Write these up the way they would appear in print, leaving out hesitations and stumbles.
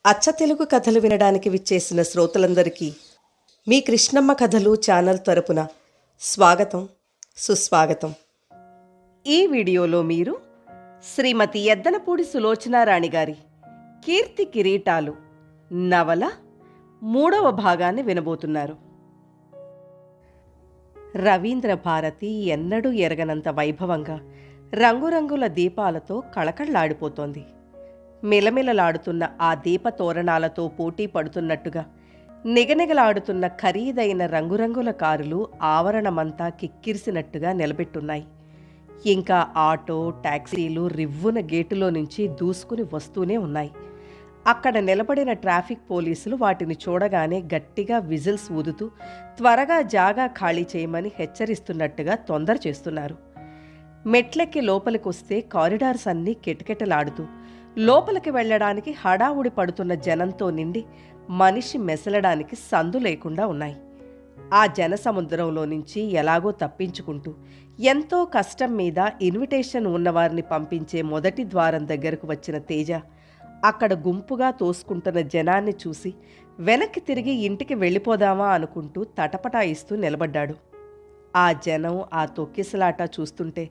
అచ్చ తెలుగు కథలు వినడానికి విచ్చేసిన శ్రోతలందరికీ మీ కృష్ణమ్మ కథలు ఛానల్ తరపున స్వాగతం, సుస్వాగతం. ఈ వీడియోలో మీరు శ్రీమతి ఎద్దనపూడి సులోచనారాణి గారి కీర్తి కిరీటాలు నవల 3వ భాగాన్ని వినబోతున్నారు. రవీంద్ర భారతి ఎన్నడూ ఎరగనంత వైభవంగా రంగురంగుల దీపాలతో కళకళలాడిపోతోంది. మిలమిలలాడుతున్న ఆ దీప తోరణాలతో పోటీ పడుతున్నట్టుగా నిగనిగలాడుతున్న ఖరీదైన రంగురంగుల కారులు ఆవరణమంతా కిక్కిరిసినట్టుగా నిలబెట్టున్నాయి. ఇంకా ఆటో, టాక్సీలు రివ్వున గేటులో నుంచి దూసుకుని వస్తూనే ఉన్నాయి. అక్కడ నిలబడిన ట్రాఫిక్ పోలీసులు వాటిని చూడగానే గట్టిగా విజిల్స్ ఊదుతూ త్వరగా జాగా ఖాళీ చేయమని హెచ్చరిస్తున్నట్టుగా తొందర చేస్తున్నారు. మెట్లెక్కి లోపలికొస్తే కారిడార్స్ అన్నీ కిటకిటలాడుతూ లోపలికి వెళ్లడానికి హడావుడి పడుతున్న జనంతో నిండి మనిషి మెసలడానికి సందు లేకుండా ఉన్నాయి. ఆ జనసముద్రంలో నుంచి ఎలాగో తప్పించుకుంటూ ఎంతో కష్టం మీద ఇన్విటేషన్ ఉన్నవారిని పంపించే మొదటి ద్వారం దగ్గరకు వచ్చిన తేజ అక్కడ గుంపుగా తోసుకుంటున్న జనాన్ని చూసి వెనక్కి తిరిగి ఇంటికి వెళ్ళిపోదామా అనుకుంటూ తటపటాయిస్తూ నిలబడ్డాడు. ఆ జనం, ఆ తొక్కిసలాట చూస్తుంటే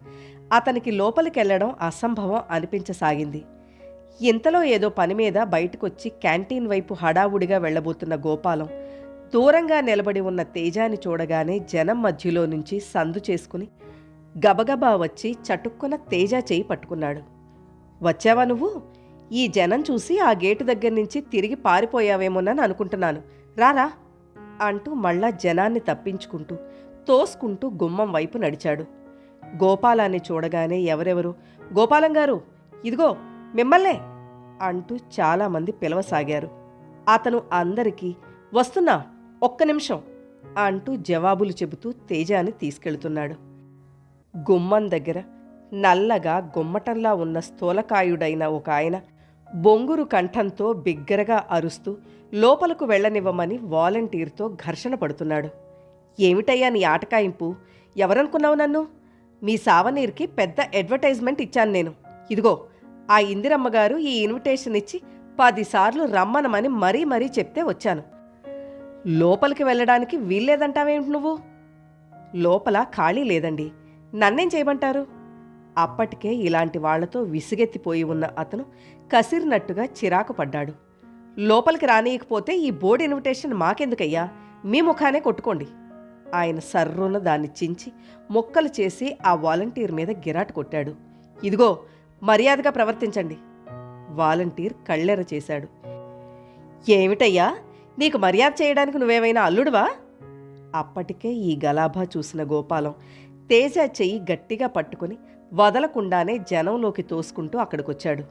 అతనికి లోపలికెళ్లడం అసంభవం అనిపించసాగింది. ఇంతలో ఏదో పని మీద బయటకొచ్చి క్యాంటీన్ వైపు హడావుడిగా వెళ్లబోతున్న గోపాలం దూరంగా నిలబడి ఉన్న తేజాని చూడగానే జనం మధ్యలో నుంచి సందు చేసుకుని గబగబా వచ్చి చటుక్కున తేజ చేయి పట్టుకున్నాడు. వచ్చావా నువ్వు? ఈ జనం చూసి ఆ గేటు దగ్గర నుంచి తిరిగి పారిపోయావేమోనని అనుకుంటున్నాను, రారా అంటూ మళ్ళా జనాన్ని తప్పించుకుంటూ తోసుకుంటూ గుమ్మం వైపు నడిచాడు. గోపాలాన్ని చూడగానే ఎవరెవరు, గోపాలం గారు, ఇదిగో మిమ్మల్నే అంటూ చాలామంది పిలవసాగారు. అతను అందరికీ వస్తున్నా, ఒక్క నిమిషం అంటూ జవాబులు చెబుతూ తేజాని తీసుకెళ్తున్నాడు. గుమ్మం దగ్గర నల్లగా గుమ్మటంలా ఉన్న స్థూలకాయుడైన ఒక ఆయన బొంగురు కంఠంతో బిగ్గరగా అరుస్తూ లోపలకు వెళ్లనివ్వమని వాలంటీర్తో ఘర్షణ పడుతున్నాడు. ఏమిటయ్యా నీ ఆటకాయింపు? ఎవరనుకున్నావు నన్ను? మీ సావనీర్కి పెద్ద అడ్వర్టైజ్మెంట్ ఇచ్చాను నేను. ఇదిగో ఆ ఇందిరమ్మగారు ఈ ఇన్విటేషన్ ఇచ్చి 10 సార్లు రమ్మనమని మరీ మరీ చెప్తే వచ్చాను. లోపలికి వెళ్ళడానికి వీల్లేదంటావేమిటి నువ్వు? లోపల ఖాళీ లేదండి, నన్నేం చేయమంటారు? అప్పటికే ఇలాంటి వాళ్లతో విసిగెత్తిపోయి ఉన్న అతను కసిరినట్టుగా చిరాకు పడ్డాడు. లోపలికి రానియకపోతే ఈ బోర్డు ఇన్విటేషన్ మాకెందుకయ్యా, మీ ముఖానే కొట్టుకోండి. ఆయన సర్రున దాన్ని చించి మొక్కలు చేసి ఆ వాలంటీర్ మీద గిరాటు కొట్టాడు. ఇదిగో మర్యాదగా ప్రవర్తించండి. వాలంటీర్ కళ్ళెర చేశాడు. ఏమిటయ్యా, నీకు మర్యాద చేయడానికి నువ్వేమైనా అల్లుడువా? అప్పటికే ఈ గలాభా చూసిన గోపాలం తేజ చెయ్యి గట్టిగా పట్టుకుని వదలకుండానే జనంలోకి తోసుకుంటూ అక్కడికొచ్చాడు.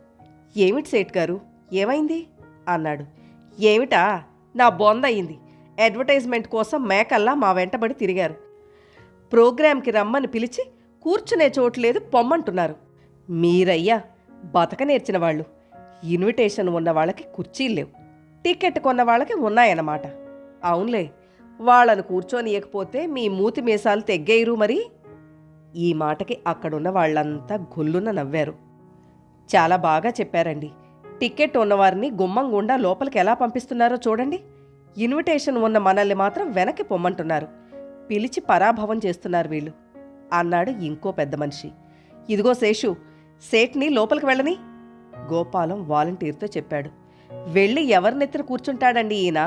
ఏమిటి సేట్ గారు, ఏమైంది అన్నాడు. ఏమిటా, నా బొందయింది. అడ్వర్టైజ్మెంట్ కోసం మేకల్లా మా వెంటబడి తిరిగారు. ప్రోగ్రాంకి రమ్మని పిలిచి కూర్చునే చోట్లేదు పొమ్మంటున్నారు. మీరయ్యా బతక నేర్చిన వాళ్ళు. ఇన్విటేషన్ ఉన్న వాళ్ళకి కుర్చీలు లేవు, టికెట్ కొన్న వాళ్ళకి ఉన్నాయన్నమాట. అవునులే, వాళ్ళను కూర్చోనియకపోతే మీ మూతి మీసాలు తెగ్గేయరు మరి. ఈ మాటకి అక్కడున్న వాళ్ళంతా గొల్లున నవ్వారు. చాలా బాగా చెప్పారండి. టికెట్ ఉన్నవారిని గుమ్మం గుండా లోపలికి ఎలా పంపిస్తున్నారో చూడండి. ఇన్విటేషన్ ఉన్న మనల్ని మాత్రం వెనక్కి పొమ్మంటున్నారు. పిలిచి పరాభవం చేస్తున్నారు వీళ్ళు అన్నాడు ఇంకో పెద్ద మనిషి. ఇదిగో శేషు, సేట్ని లోపలికి వెళ్ళని గోపాలం వాలంటీర్తో చెప్పాడు. వెళ్ళి ఎవరినెత్తిన కూర్చుంటాడండి ఈయన?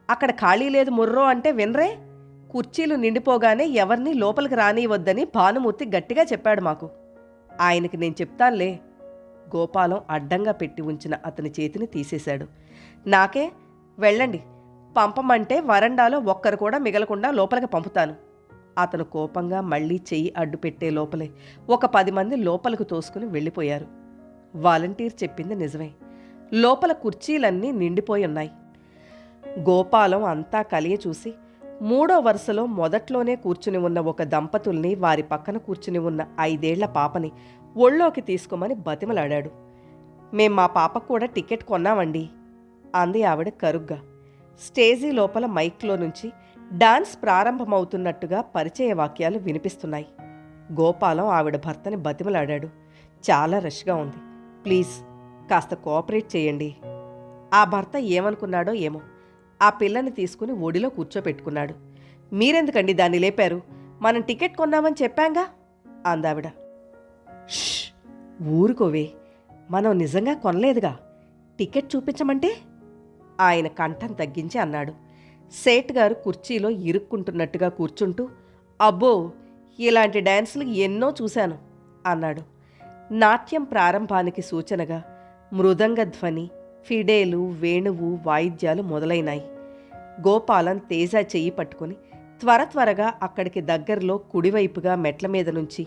అక్కడ ఖాళీ లేదు ముర్రో అంటే వినరే? కుర్చీలు నిండిపోగానే ఎవరిని లోపలికి రానివద్దని భానుమూర్తి గట్టిగా చెప్పాడు మాకు. ఆయనకి నేను చెప్తానులే. గోపాలం అడ్డంగా పెట్టి ఉంచిన అతని చేతిని తీసేశాడు. నాకే వెళ్ళండి, పంపమంటే వరండాలో ఒక్కరు కూడా మిగలకుండా లోపలికి పంపుతాను. అతను కోపంగా మళ్లీ చెయ్యి అడ్డుపెట్టే లోపలే ఒక 10 మంది లోపలకు తోసుకుని వెళ్ళిపోయారు. వాలంటీర్ చెప్పింది నిజమే. లోపల కుర్చీలన్నీ నిండిపోయి ఉన్నాయి. గోపాలం అంతా కలియ చూసి 3వ వరుసలో మొదట్లోనే కూర్చుని ఉన్న ఒక దంపతుల్ని, వారి పక్కన కూర్చుని ఉన్న 5 ఏళ్ల పాపని ఒళ్ళోకి తీసుకోమని బతిమలాడాడు. మేం మా పాపకు కూడా టికెట్ కొన్నామండి అంది ఆవిడ కరుగ్గా. స్టేజీ లోపల మైక్లో నుంచి డాన్స్ ప్రారంభమవుతున్నట్టుగా పరిచయ వాక్యాలు వినిపిస్తున్నాయి. గోపాలం ఆవిడ భర్తని బతిమలాడాడు. చాలా రష్గా ఉంది, ప్లీజ్ కాస్త కోఆపరేట్ చేయండి. ఆ భర్త ఏమనుకున్నాడో ఏమో ఆ పిల్లని తీసుకుని ఒడిలో కూర్చోపెట్టుకున్నాడు. మీరెందుకండి దాన్ని లేపారు? మనం టికెట్ కొన్నామని చెప్పాంగా అందావిడ. ష్, ఊరుకోవే, మనం నిజంగా కొనలేదుగా. టికెట్ చూపించమంటే ఆయన కంఠం తగ్గించి అన్నాడు. సేట్ గారు కుర్చీలో ఇరుక్కుంటున్నట్టుగా కూర్చుంటూ, అబ్బో, ఇలాంటి డ్యాన్సులు ఎన్నో చూశాను అన్నాడు. నాట్యం ప్రారంభానికి సూచనగా మృదంగ ధ్వని, ఫిడేలు, వేణువు, వాయిద్యాలు మొదలైనాయి. గోపాలం తేజ చెయ్యి పట్టుకుని త్వరగా అక్కడికి దగ్గరలో కుడివైపుగా మెట్ల మీద నుంచి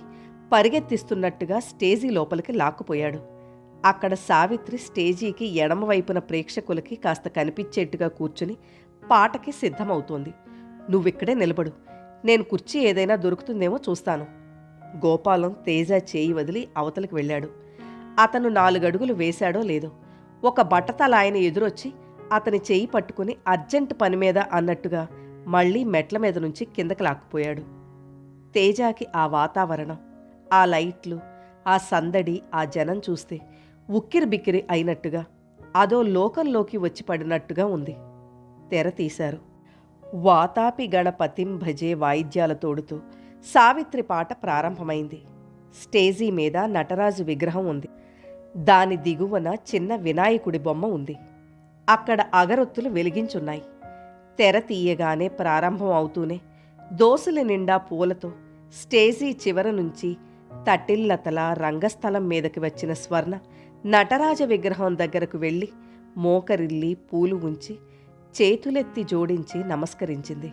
పరిగెత్తిస్తున్నట్టుగా స్టేజీ లోపలికి లాక్కుపోయాడు. అక్కడ సావిత్రి స్టేజీకి ఎడమవైపున ప్రేక్షకులకి కాస్త కనిపించేట్టుగా కూర్చుని పాటకి సిద్ధమవుతోంది. నువ్విక్కడే నిలబడు, నేను కుర్చీ ఏదైనా దొరుకుతుందేమో చూస్తాను. గోపాలం తేజ చేయి వదిలి అవతలికి వెళ్ళాడు. అతను 4 అడుగులు వేశాడో లేదో ఒక బట్టతల ఆయన ఎదురొచ్చి అతని చేయి పట్టుకుని అర్జెంట్ పని మీద అన్నట్టుగా మళ్లీ మెట్ల మీద నుంచి కిందకి లాక్కుపోయాడు. తేజాకి ఆ వాతావరణం, ఆ లైట్లు, ఆ సందడి, ఆ జనం చూస్తే ఉక్కిరి బిక్కిరి అయినట్టుగా అదో లోకంలోకి వచ్చి పడినట్టుగా ఉంది. తెర తీశారు. వాతాపి గణపతిం భజే వాయిద్యాల తోడుతూ సావిత్రి పాట ప్రారంభమైంది. స్టేజీ మీద నటరాజు విగ్రహం ఉంది. దాని దిగువన చిన్న వినాయకుడి బొమ్మ ఉంది. అక్కడ అగరొత్తులు వెలిగించున్నాయి. తెర తీయగానే ప్రారంభం అవుతూనే దోసుల నిండా పూలతో స్టేజీ చివర నుంచి తటిల్లతల రంగస్థలం మీదకి వచ్చిన స్వర్ణ నటరాజ విగ్రహం దగ్గరకు వెళ్ళి మోకరిల్లి పూలు ఉంచి చేతులెత్తి జోడించి నమస్కరించింది.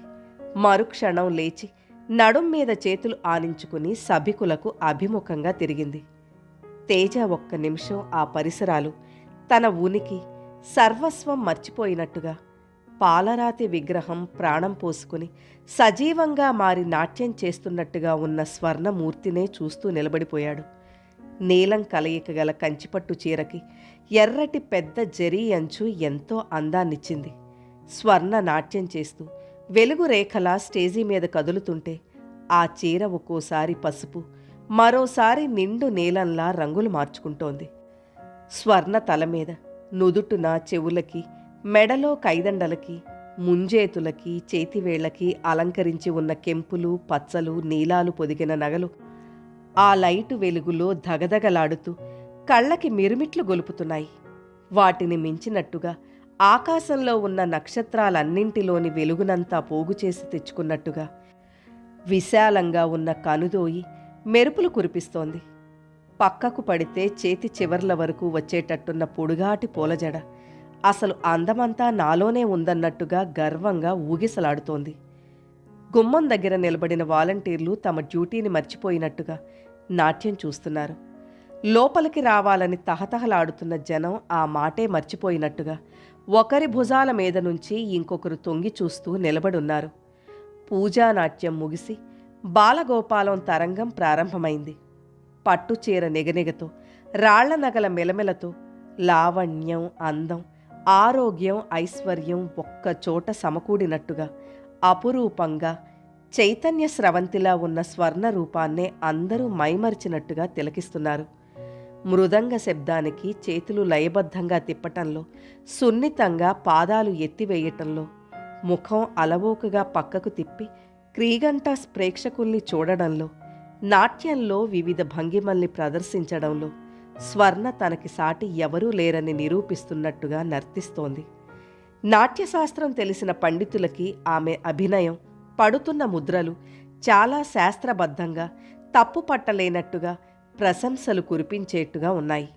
మరుక్షణం లేచి నడుం మీద చేతులు ఆనించుకుని సభికులకు అభిముఖంగా తిరిగింది. తేజ ఒక్క నిమిషం ఆ పరిసరాలు, తన ఉనికి, సర్వస్వం మర్చిపోయినట్టుగా పాలరాతి విగ్రహం ప్రాణం పోసుకుని సజీవంగా మారి నాట్యం చేస్తున్నట్టుగా ఉన్న స్వర్ణమూర్తినే చూస్తూ నిలబడిపోయాడు. నీలం కలయిక గల కంచిపట్టు చీరకి ఎర్రటి పెద్ద జరీ అంచు ఎంతో అందాన్నిచ్చింది. స్వర్ణ నాట్యం చేస్తూ వెలుగు రేఖలా స్టేజీ మీద కదులుతుంటే ఆ చీర ఒక్కోసారి పసుపు, మరోసారి నిండు నీలంలా రంగులు మార్చుకుంటోంది. స్వర్ణ తల మీద, నుదుటున, చెవులకి, మెడలో కైదండలకి, ముంజేతులకి, చేతివేళ్లకి అలంకరించి ఉన్న కెంపులు, పచ్చలు, నీలాలు పొదిగిన నగలు ఆ లైటు వెలుగులో ధగధగలాడుతూ కళ్ళకి మిరుమిట్లు గొలుపుతున్నాయి. వాటిని మించినట్టుగా ఆకాశంలో ఉన్న నక్షత్రాలన్నింటిలోని వెలుగునంతా పోగుచేసి తెచ్చుకున్నట్టుగా విశాలంగా ఉన్న కనుదోయి మెరుపులు కురిపిస్తోంది. పక్కకు పడితే చేతి చివర్ల వరకు వచ్చేటట్టున్న పొడుగాటి పూలజడ అసలు అందమంతా నాలోనే ఉందన్నట్టుగా గర్వంగా ఊగిసలాడుతోంది. గుమ్మం దగ్గర నిలబడిన వాలంటీర్లు తమ డ్యూటీని మర్చిపోయినట్టుగా నాట్యం చూస్తున్నారు. లోపలికి రావాలని తహతహలాడుతున్న జనం ఆ మాటే మర్చిపోయినట్టుగా ఒకరి భుజాల మీద నుంచి ఇంకొకరు తొంగి చూస్తూ నిలబడున్నారు. పూజానాట్యం ముగిసి బాలగోపాలం తరంగం ప్రారంభమైంది. పట్టుచీర నిగనిగతో, రాళ్ల నగల మెలమెలతో లావణ్యం, అందం, ఆరోగ్యం, ఐశ్వర్యం ఒక్కచోట సమకూడినట్టుగా అపురూపంగా చైతన్య స్రవంతిలా ఉన్న స్వర్ణ రూపాన్నే అందరూ మైమరిచినట్టుగా తిలకిస్తున్నారు. మృదంగ శబ్దానికి చేతులు లయబద్ధంగా తిప్పటంలో, సున్నితంగా పాదాలు ఎత్తివేయటంలో, ముఖం అలవోకగా పక్కకు తిప్పి క్రీగంట ప్రేక్షకుల్ని చూడడంలో, నాట్యంలో వివిధ భంగిమల్ని ప్రదర్శించడంలో స్వర్ణ తనకి సాటి ఎవరూ లేరని నిరూపిస్తున్నట్టుగా నర్తిస్తోంది. నాట్యశాస్త్రం తెలిసిన పండితులకి ఆమె అభినయం, పడుతున్న ముద్రలు చాలా శాస్త్రబద్ధంగా, తప్పు పట్టలేనట్టుగా, ప్రశంసలు కురిపించేట్టుగా ఉన్నాయి.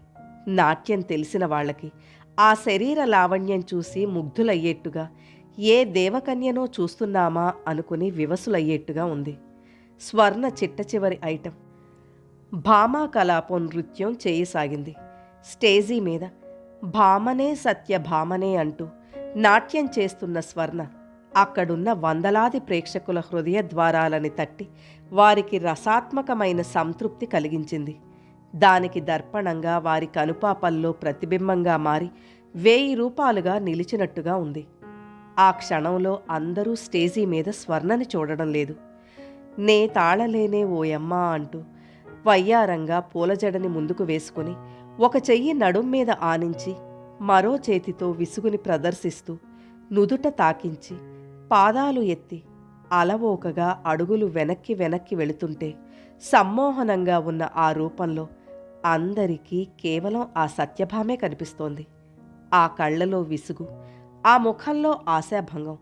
నాట్యం తెలిసిన వాళ్ళకి ఆ శరీర లావణ్యం చూసి ముగ్ధులయ్యేట్టుగా, ఏ దేవకన్యనో చూస్తున్నామా అనుకుని వివసులయ్యేట్టుగా ఉంది. స్వర్ణ చిట్ట చివరి ఐటెం భామాకలాపం నృత్యం చేయసాగింది. స్టేజీ మీద భామనే సత్య భామనే అంటూ నాట్యం చేస్తున్న స్వర్ణ అక్కడున్న వందలాది ప్రేక్షకుల హృదయ ద్వారాలని తట్టి వారికి రసాత్మకమైన సంతృప్తి కలిగించింది. దానికి దర్పణంగా వారి కనుపాపల్లో ప్రతిబింబంగా మారి 1000 రూపాలుగా నిలిచినట్టుగా ఉంది. ఆ క్షణంలో అందరూ స్టేజీ మీద స్వర్ణని చూడడం లేదు. నే తాళలేనే ఓయమ్మా అంటూ వయ్యారంగా పూలజడని ముందుకు వేసుకుని ఒక చెయ్యి నడుం మీద ఆనించి మరో చేతితో విసుగుని ప్రదర్శిస్తూ నుదుట తాకించి పాదాలు ఎత్తి అలవోకగా అడుగులు వెనక్కి వెనక్కి వెళుతుంటే సమ్మోహనంగా ఉన్న ఆ రూపంలో అందరికీ కేవలం ఆ సత్యభామే కనిపిస్తోంది. ఆ కళ్ళలో విసుగు, ఆ ముఖంలో ఆశాభంగం,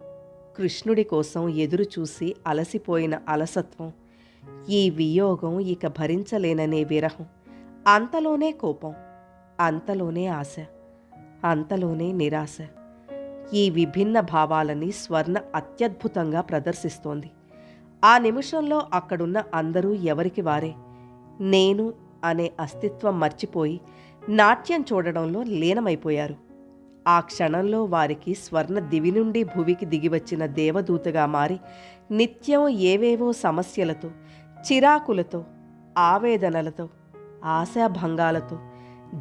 కృష్ణుడి కోసం ఎదురుచూసి అలసిపోయిన అలసత్వం, ఈ వియోగం ఇక భరించలేననే విరహం, అంతలోనే కోపం, అంతలోనే ఆశ, అంతలోనే నిరాశ. ఈ విభిన్న భావాలని స్వర్ణ అత్యద్భుతంగా ప్రదర్శిస్తోంది. ఆ నిమిషంలో అక్కడున్న అందరూ ఎవరికి వారే నేను అనే అస్తిత్వం మర్చిపోయి నాట్యం చూడడంలో లీనమైపోయారు. ఆ క్షణంలో వారికి స్వర్ణ దివి నుండి భువికి దిగివచ్చిన దేవదూతగా మారి నిత్యం ఏవేవో సమస్యలతో, చిరాకులతో, ఆవేదనలతో, ఆశాభంగాలతో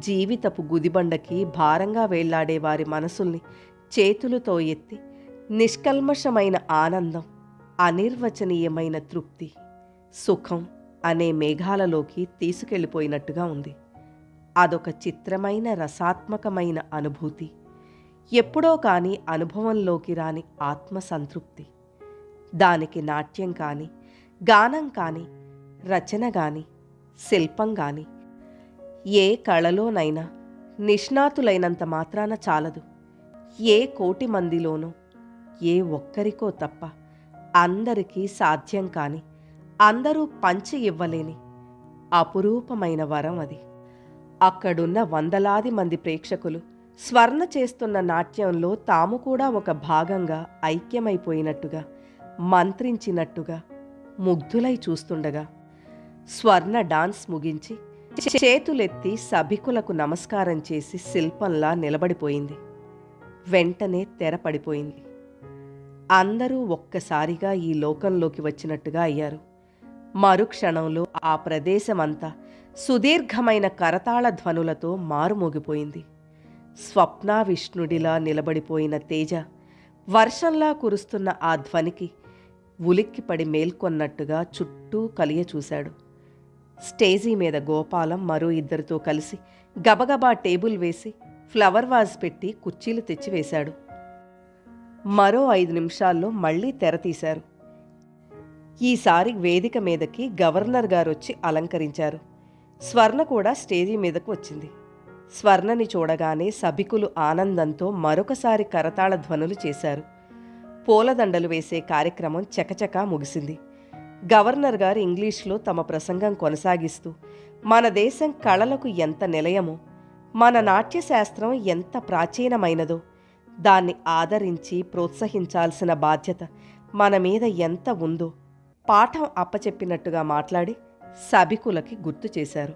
జీవితపు గుదిబండకి భారంగా వేళ్లాడే వారి మనసుల్ని చేతులతో ఎత్తి నిష్కల్మషమైన ఆనందం, అనిర్వచనీయమైన తృప్తి, సుఖం అనే మేఘాలలోకి తీసుకెళ్ళిపోయినట్టుగా ఉంది. అదొక చిత్రమైన రసాత్మకమైన అనుభూతి, ఎప్పుడో కాని అనుభవంలోకి రాని ఆత్మసంతృప్తి. దానికి నాట్యం కాని, గానం కాని, రచన గాని, శిల్పం గాని, ఏ కళలోనైనా నిష్ణాతులైనంత మాత్రాన చాలదు. ఏ కోటి మందిలోనో ఏ ఒక్కరికో తప్ప అందరికీ సాధ్యం కాని, అందరూ పంచి ఇవ్వలేని అపురూపమైన వరం అది. అక్కడున్న వందలాది మంది ప్రేక్షకులు స్వర్ణ చేస్తున్న నాట్యంలో తాము కూడా ఒక భాగంగా ఐక్యమైపోయినట్టుగా, మంత్రించినట్టుగా ముగ్ధులై చూస్తుండగా స్వర్ణ డాన్స్ ముగించి చేతులెత్తి సభికులకు నమస్కారం చేసి శిల్పంలా నిలబడిపోయింది. వెంటనే తెర పడిపోయింది. అందరూ ఒక్కసారిగా ఈ లోకంలోకి వచ్చినట్టుగా అయ్యారు. మరుక్షణంలో ఆ ప్రదేశమంతా సుదీర్ఘమైన కరతాళ ధ్వనులతో మారుమోగిపోయింది. స్వప్నావిష్ణుడిలా నిలబడిపోయిన తేజ వర్షంలా కురుస్తున్న ఆ ధ్వనికి ఉలిక్కిపడి మేల్కొన్నట్టుగా చుట్టూ కలియ చూశాడు. స్టేజీ మీద గోపాలం మరో ఇద్దరితో కలిసి గబగబా టేబుల్ వేసి ఫ్లవర్ వాజ్ పెట్టి కుర్చీలు తెచ్చివేశాడు. మరో 5 నిమిషాల్లో మళ్లీ తెర తీశారు. ఈసారి వేదిక మీదకి గవర్నర్ గారొచ్చి అలంకరించారు. స్వర్ణ కూడా స్టేజీ మీదకు వచ్చింది. స్వర్ణని చూడగానే సభికులు ఆనందంతో మరొకసారి కరతాళ ధ్వనులు చేశారు. పూలదండలు వేసే కార్యక్రమం చకచకా ముగిసింది. గవర్నర్ గారు ఇంగ్లీష్లో తమ ప్రసంగం కొనసాగిస్తూ మన దేశం కళలకు ఎంత నిలయమో, మన నాట్యశాస్త్రం ఎంత ప్రాచీనమైనదో, దాన్ని ఆదరించి ప్రోత్సహించాల్సిన బాధ్యత మన మీద ఎంత ఉందో పాఠం అప్పచెప్పినట్టుగా మాట్లాడి సభికులకి గుర్తు చేశారు.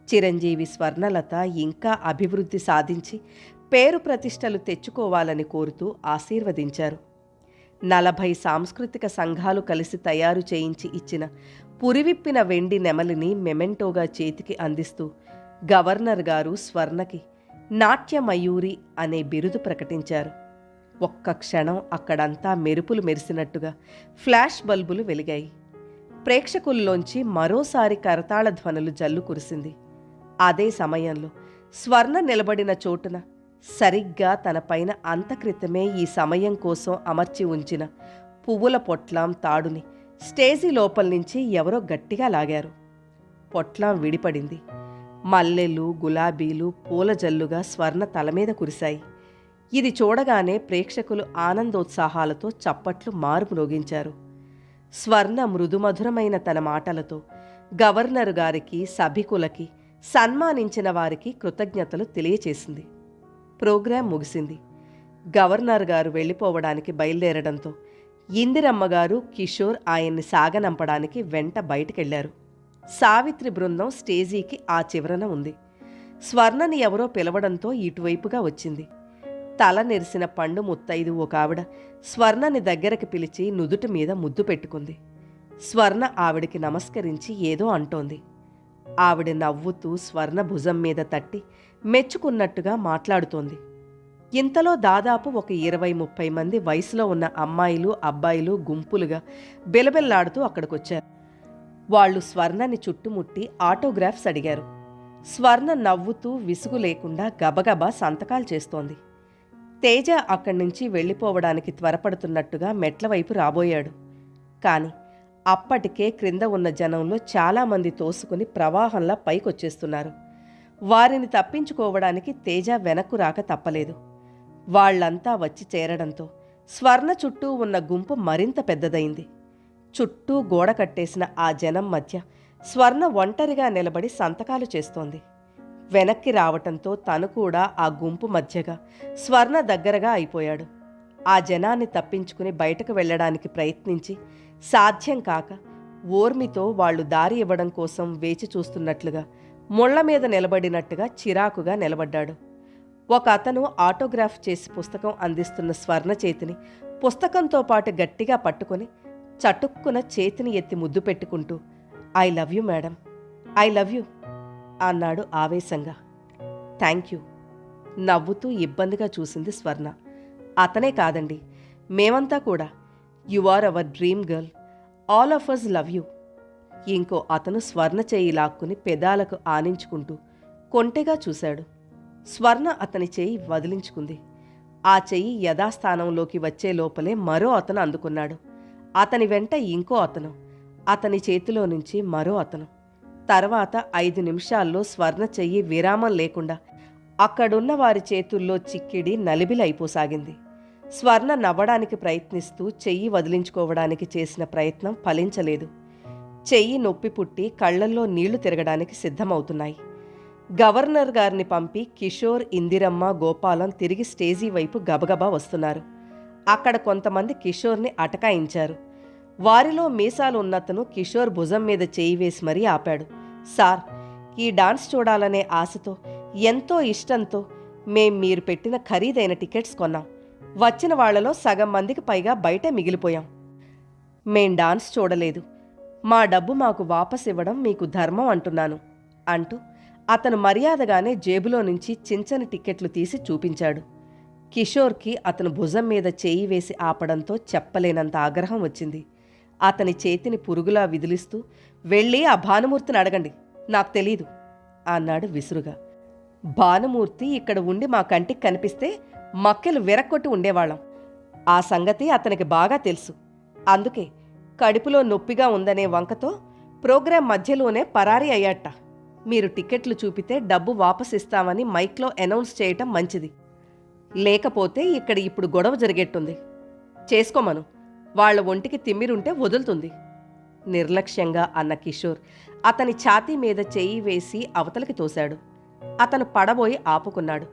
చిరంజీవి స్వర్ణలత ఇంకా అభివృద్ధి సాధించి పేరు ప్రతిష్టలు తెచ్చుకోవాలని కోరుతూ ఆశీర్వదించారు. 40 సాంస్కృతిక సంఘాలు కలిసి తయారు చేయించి ఇచ్చిన పురివిప్పిన వెండి నెమలిని మెమెంటోగా చేతికి అందిస్తూ గవర్నర్ గారు స్వర్ణకి నాట్యమయూరి అనే బిరుదు ప్రకటించారు. ఒక్క క్షణం అక్కడంతా మెరుపులు మెరిసినట్టుగా ఫ్లాష్ బల్బులు వెలిగాయి. ప్రేక్షకుల్లోంచి మరోసారి కరతాళ ధ్వనులు జల్లు కురిసింది. అదే సమయంలో స్వర్ణ నిలబడిన చోటున సరిగ్గా తన పైన అంతక్రితమే ఈ సమయం కోసం అమర్చి ఉంచిన పువ్వుల పొట్లాం తాడుని స్టేజీ లోపల నుంచి ఎవరో గట్టిగా లాగారు. పొట్లాం విడిపడింది. మల్లెలు, గులాబీలు పూల జల్లుగా స్వర్ణ తలమీద కురిశాయి. ఇది చూడగానే ప్రేక్షకులు ఆనందోత్సాహాలతో చప్పట్లు మారుమ్రోగించారు. స్వర్ణ మృదుమధురమైన తన మాటలతో గవర్నరు గారికి, సభికులకి, సన్మానించిన వారికి కృతజ్ఞతలు తెలియచేసింది. ప్రోగ్రాం ముగిసింది. గవర్నర్ గారు వెళ్ళిపోవడానికి బయలుదేరడంతో ఇందిరమ్మగారు, కిషోర్ ఆయన్ని సాగనంపడానికి వెంట బయటికెళ్లారు. సావిత్రి బృందం స్టేజీకి ఆ చివరన ఉంది. స్వర్ణని ఎవరో పిలవడంతో ఇటువైపుగా వచ్చింది. తల నెరిసిన పండు ముత్తైదు ఒక ఆవిడ స్వర్ణని దగ్గరకు పిలిచి నుదుటి మీద ముద్దు పెట్టుకుంది. స్వర్ణ ఆవిడికి నమస్కరించి ఏదో అంటోంది. ఆవిడ నవ్వుతూ స్వర్ణ భుజం మీద తట్టి మెచ్చుకున్నట్టుగా మాట్లాడుతోంది. ఇంతలో దాదాపు ఒక 20-30 మంది వయసులో ఉన్న అమ్మాయిలు, అబ్బాయిలు గుంపులుగా బిలబిల్లాడుతూ అక్కడికొచ్చారు. వాళ్ళు స్వర్ణని చుట్టుముట్టి ఆటోగ్రాఫ్స్ అడిగారు. స్వర్ణ నవ్వుతూ విసుగు లేకుండా గబగబా సంతకాలు చేస్తోంది. తేజ అక్కడి నుంచి వెళ్ళిపోవడానికి త్వరపడుతున్నట్టుగా మెట్ల వైపు రాబోయాడు. కాని అప్పటికే క్రింద ఉన్న జనంలో చాలామంది తోసుకుని ప్రవాహంలా పైకొచ్చేస్తున్నారు. వారిని తప్పించుకోవడానికి తేజ వెనక్కు రాక తప్పలేదు. వాళ్లంతా వచ్చి చేరడంతో స్వర్ణ చుట్టూ ఉన్న గుంపు మరింత పెద్దదైంది. చుట్టూ గోడ కట్టేసిన ఆ జనం మధ్య స్వర్ణ ఒంటరిగా నిలబడి సంతకాలు చేస్తోంది. వెనక్కి రావటంతో తను కూడా ఆ గుంపు మధ్యగా స్వర్ణ దగ్గరగా అయిపోయాడు. ఆ జనాన్ని తప్పించుకుని బయటకు వెళ్లడానికి ప్రయత్నించి సాధ్యం కాక ఓర్మితో వాళ్లు దారి ఇవ్వడం కోసం వేచి చూస్తున్నట్లుగా ముళ్ల మీద నిలబడినట్టుగా చిరాకుగా నిలబడ్డాడు. ఒక అతను ఆటోగ్రాఫ్ చేసి పుస్తకం అందిస్తున్న స్వర్ణ చేతిని పుస్తకంతో పాటు గట్టిగా పట్టుకొని చటుక్కున చేతిని ఎత్తి ముద్దు పెట్టుకుంటూ "I love you madam, I love you" అన్నాడు ఆవేశంగా. "థ్యాంక్ యూ" నవ్వుతూ ఇబ్బందిగా చూసింది స్వర్ణ. "అతనే కాదండి, మేమంతా కూడా. You are our dream girl, all of us love you." ఇంకో అతను స్వర్ణ చెయ్యి లాక్కుని పెదాలకు ఆనించుకుంటూ కొంటెగా చూశాడు. స్వర్ణ అతని చెయ్యి వదిలించుకుంది. ఆ చెయ్యి యథాస్థానంలోకి వచ్చే లోపలే మరో అతను అందుకున్నాడు. అతని వెంట ఇంకో అతను, అతని చేతిలో నుంచి మరో అతను. తర్వాత 5 నిమిషాల్లో స్వర్ణ చెయ్యి విరామం లేకుండా అక్కడున్న వారి చేతుల్లో చిక్కిడి నలిబిలైపోసాగింది. స్వర్ణ నవ్వడానికి ప్రయత్నిస్తూ చెయ్యి వదిలించుకోవడానికి చేసిన ప్రయత్నం ఫలించలేదు. చెయ్యి నొప్పి పుట్టి కళ్లల్లో నీళ్లు తిరగడానికి సిద్ధమవుతున్నాయి. గవర్నర్ గారిని పంపి కిషోర్, ఇందిరమ్మ, గోపాలం తిరిగి స్టేజీ వైపు గబగబా వస్తున్నారు. అక్కడ కొంతమంది కిషోర్ని అటకాయించారు. వారిలో మీసాలు ఉన్నతను కిషోర్ భుజం మీద చేయి వేసి మరీ ఆపాడు. "సార్, ఈ డాన్స్ చూడాలనే ఆశతో, ఎంతో ఇష్టంతో మీరు పెట్టిన ఖరీదైన టికెట్స్ కొన్నాం. వచ్చిన వాళ్లలో సగం మందికి పైగా బయటే మిగిలిపోయాం. మేం డాన్స్ చూడలేదు. మా డబ్బు మాకు వాపస్ ఇవ్వడం మీకు ధర్మం అంటున్నాను" అంటూ అతను మర్యాదగానే జేబులో నుంచి చించని టిక్కెట్లు తీసి చూపించాడు. కిషోర్కి అతను భుజం మీద చేయి వేసి ఆపడంతో చెప్పలేనంత ఆగ్రహం వచ్చింది. అతని చేతిని పురుగులా విదిలిస్తూ "వెళ్ళి ఆ భానుమూర్తిని అడగండి, నాకు తెలీదు" అన్నాడు విసురుగా. భానుమూర్తి ఇక్కడ ఉండి మా కంటికి కనిపిస్తే మక్కెలు విరక్కొట్టి ఉండేవాళ్ళం. ఆ సంగతి అతనికి బాగా తెలుసు. అందుకే కడుపులో నొప్పిగా ఉందనే వంకతో ప్రోగ్రాం మధ్యలోనే పరారీ అయ్యాట. మీరు టికెట్లు చూపితే డబ్బు వాపస్ ఇస్తామని మైక్లో అనౌన్స్ చేయటం మంచిది. లేకపోతే ఇక్కడ ఇప్పుడు గొడవ జరిగేట్టుంది. చేసుకోమను, వాళ్ల ఒంటికి తిమ్మిరుంటే వదులుతుంది. నిర్లక్ష్యంగా అన్న కిషోర్ అతని ఛాతీ మీద చెయ్యి వేసి అవతలకి తోశాడు. అతను పడబోయి ఆపుకున్నాడు.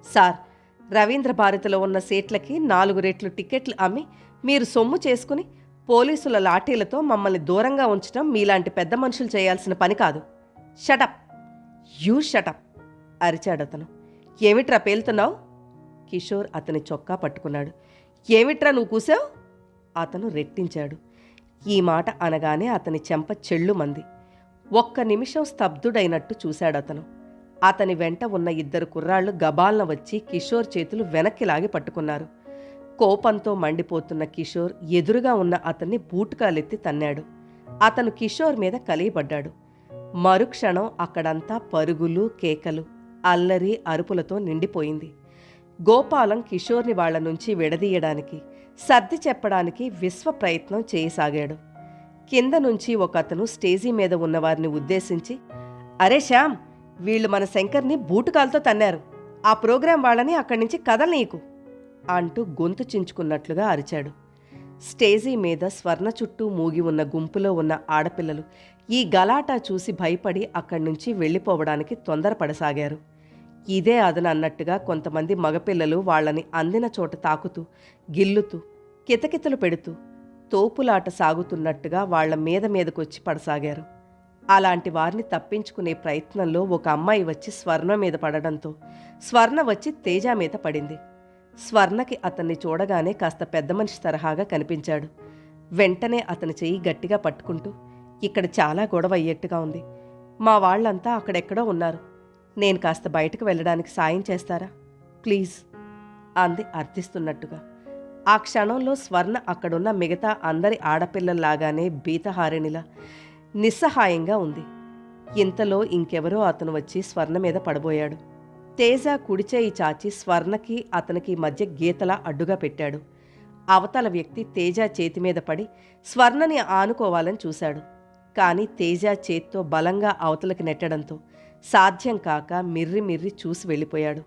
"సార్, రవీంద్ర భారతిలో ఉన్న సీట్లకి 4 రెట్లు టికెట్లు అమ్మి మీరు సొమ్ము చేసుకుని పోలీసుల లాఠీలతో మమ్మల్ని దూరంగా ఉంచడం మీలాంటి పెద్ద మనుషులు చేయాల్సిన పని కాదు. షటప్, యూ షటప్" అరిచాడతను. "ఏమిట్రా పేలుతున్నావు?" కిషోర్ అతని చొక్కా పట్టుకున్నాడు. "ఏమిట్రా నువ్వు కూసావు?" అతను రెట్టించాడు. ఈ మాట అనగానే అతని చెంప చెళ్ళుమంది. ఒక్క నిమిషం స్తబ్దుడైనట్టు చూశాడతను. అతని వెంట ఉన్న 2 కుర్రాళ్లు గబాల్న వచ్చి కిషోర్ చేతులు వెనక్కి లాగి పట్టుకున్నారు. కోపంతో మండిపోతున్న కిషోర్ ఎదురుగా ఉన్న అతన్ని బూటుకాలెత్తి తన్నాడు. అతను కిషోర్ మీద కలియబడ్డాడు. మరుక్షణం అక్కడంతా పరుగులు, కేకలు, అల్లరి, అరుపులతో నిండిపోయింది. గోపాలం కిషోర్ని వాళ్ల నుంచి విడదీయడానికి, సర్ది చెప్పడానికి విశ్వ ప్రయత్నం చేయసాగాడు. కింద నుంచి ఒక అతను స్టేజీ మీద ఉన్నవారిని ఉద్దేశించి "అరే శ్యామ్, వీళ్లు మన శంకర్ని బూటుకాలతో తన్నారు. ఆ ప్రోగ్రాం వాళ్ళని అక్కడి నుంచి కదలనీకు" అంటూ గొంతు చించుకున్నట్లుగా అరిచాడు. స్టేజీ మీద స్వర్ణ చుట్టూ మూగి ఉన్న గుంపులో ఉన్న ఆడపిల్లలు ఈ గలాటా చూసి భయపడి అక్కడి నుంచి వెళ్ళిపోవడానికి తొందరపడసాగారు. ఇదే అదన అన్నట్టుగా కొంతమంది మగపిల్లలు వాళ్లని అందిన చోట తాకుతూ, గిల్లుతూ, కితకితలు పెడుతూ, తోపులాట సాగుతున్నట్టుగా వాళ్ల మీదకొచ్చి పడసాగారు. అలాంటి వారిని తప్పించుకునే ప్రయత్నంలో ఒక అమ్మాయి వచ్చి స్వర్ణ మీద పడడంతో స్వర్ణ వచ్చి తేజ మీద పడింది. స్వర్ణకి అతన్ని చూడగానే కాస్త పెద్ద మనిషి తరహాగా కనిపించాడు. వెంటనే అతని చెయ్యి గట్టిగా పట్టుకుంటూ "ఇక్కడ చాలా గొడవ అయ్యేట్టుగా ఉంది. మా వాళ్లంతా అక్కడెక్కడో ఉన్నారు. నేను కాస్త బయటకు వెళ్ళడానికి సాయం చేస్తారా ప్లీజ్" అంది అర్థిస్తున్నట్టుగా. ఆ క్షణంలో స్వర్ణ అక్కడున్న మిగతా అందరి ఆడపిల్లల్లాగానే బీతహారిణిలా నిస్సహాయంగా ఉంది. ఇంతలో ఇంకెవరో అతను వచ్చి స్వర్ణ మీద పడబోయాడు. తేజ కుడిచేయి చాచి స్వర్ణకి అతనికి మధ్య గీతలా అడ్డుగా పెట్టాడు. అవతల వ్యక్తి తేజ చేతిమీద పడి స్వర్ణని ఆనుకోవాలని చూశాడు. కాని తేజ చేత్తో బలంగా అవతలకి నెట్టడంతో సాధ్యం కాక మిర్రి మిర్రి చూసి వెళ్ళిపోయాడు.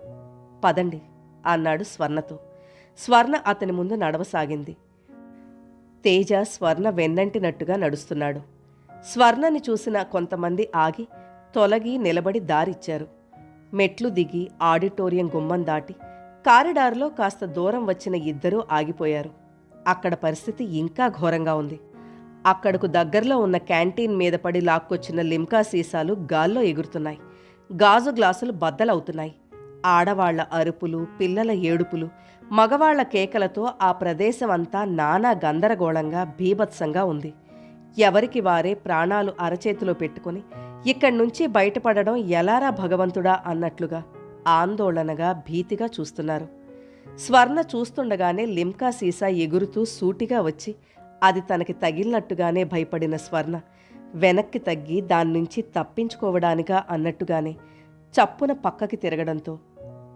పదండి అన్నాడు స్వర్ణతో. స్వర్ణ అతని ముందు నడవసాగింది. తేజ స్వర్ణ వెన్నంటినట్టుగా నడుస్తున్నాడు. స్వర్ణని చూసిన కొంతమంది ఆగి తొలగి నిలబడి దారిచ్చారు. మెట్లు దిగి ఆడిటోరియం గుమ్మం దాటి కారిడార్లో కాస్త దూరం వచ్చిన ఇద్దరూ ఆగిపోయారు. అక్కడ పరిస్థితి ఇంకా ఘోరంగా ఉంది. అక్కడకు దగ్గరలో ఉన్న క్యాంటీన్ మీద పడి లాక్కొచ్చిన లిమ్కా సీసాలు గాల్లో ఎగురుతున్నాయి. గాజు గ్లాసులు బద్దలవుతున్నాయి. ఆడవాళ్ల అరుపులు, పిల్లల ఏడుపులు, మగవాళ్ల కేకలతో ఆ ప్రదేశం అంతా నానా గందరగోళంగా బీభత్సంగా ఉంది. ఎవరికి వారే ప్రాణాలు అరచేతిలో పెట్టుకుని ఇక్కడ్నుంచి బయటపడడం ఎలారా భగవంతుడా అన్నట్లుగా ఆందోళనగా భీతిగా చూస్తున్నారు. స్వర్ణ చూస్తుండగానే లిమ్కా సీసా ఎగురుతూ సూటిగా వచ్చి అది తనకి తగిలినట్టుగానే భయపడిన స్వర్ణ వెనక్కి తగ్గి దాన్నుంచి తప్పించుకోవడానికా అన్నట్టుగానే చప్పున పక్కకి తిరగడంతో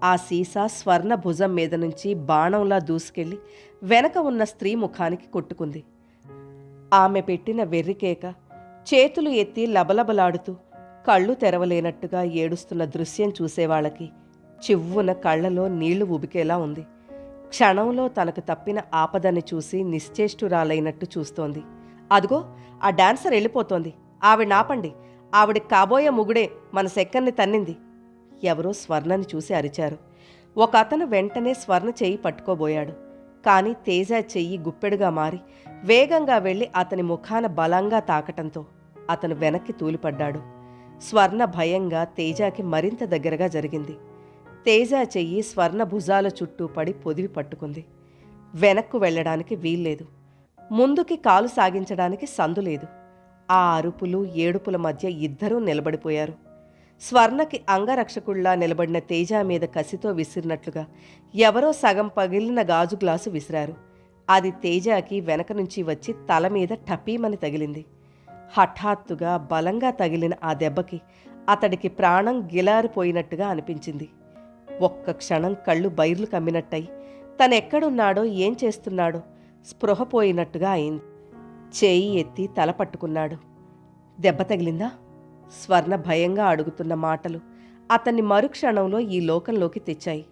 ఆ సీసా స్వర్ణ భుజం మీద నుంచి బాణంలా దూసుకెళ్లి వెనక ఉన్న స్త్రీ ముఖానికి కొట్టుకుంది. ఆమె పెట్టిన వెర్రికేక, చేతులు ఎత్తి లబలబలాడుతూ కళ్ళు తెరవలేనట్టుగా ఏడుస్తున్న దృశ్యం చూసేవాళ్లకి చివ్వున కళ్లలో నీళ్లు ఉబికేలా ఉంది. క్షణంలో తనకు తప్పిన ఆపదని చూసి నిశ్చేష్టురాలైనట్టు చూస్తోంది. అదిగో ఆ డాన్సర్ వెళ్ళిపోతోంది, ఆవిడ్నాపండి, ఆవిడికి కాబోయే ముగుడే మన సెక్కర్ని తన్నింది. ఎవరో స్వర్ణని చూసి అరిచారు. ఒక అతను వెంటనే స్వర్ణ చెయ్యి పట్టుకోబోయాడు. కాని తేజ చెయ్యి గుప్పెడుగా మారి వేగంగా వెళ్లి అతని ముఖాన బలంగా తాకటంతో అతను వెనక్కి తూలిపడ్డాడు. స్వర్ణ భయంగా తేజాకి మరింత దగ్గరగా జరిగింది. తేజ చెయ్యి స్వర్ణ భుజాల చుట్టూ పడి పొదివి పట్టుకుంది. వెనక్కు వెళ్లడానికి వీల్లేదు. ముందుకి కాలు సాగించడానికి సందులేదు. ఆ అరుపులు, ఏడుపుల మధ్య ఇద్దరూ నిలబడిపోయారు. స్వర్ణకి అంగరక్షకుళ్లా నిలబడిన తేజ మీద కసితో విసిరినట్లుగా ఎవరో సగం పగిలిన గాజు గ్లాసు విసిరారు. అది తేజాకి వెనక నుంచి వచ్చి తల మీద టపీమని తగిలింది. హఠాత్తుగా బలంగా తగిలిన ఆ దెబ్బకి అతడికి ప్రాణం గిలారిపోయినట్టుగా అనిపించింది. ఒక్క క్షణం కళ్ళు బైర్లు కమ్మినట్టయి తనెక్కడున్నాడో ఏం చేస్తున్నాడో స్పృహపోయినట్టుగా అయింది. చేయి ఎత్తి తల పట్టుకున్నాడు. దెబ్బ తగిలిందా? స్వర్ణ భయంగా అడుగుతున్న మాటలు అతన్ని మరుక్షణంలో ఈ లోకంలోకి తెచ్చాయి.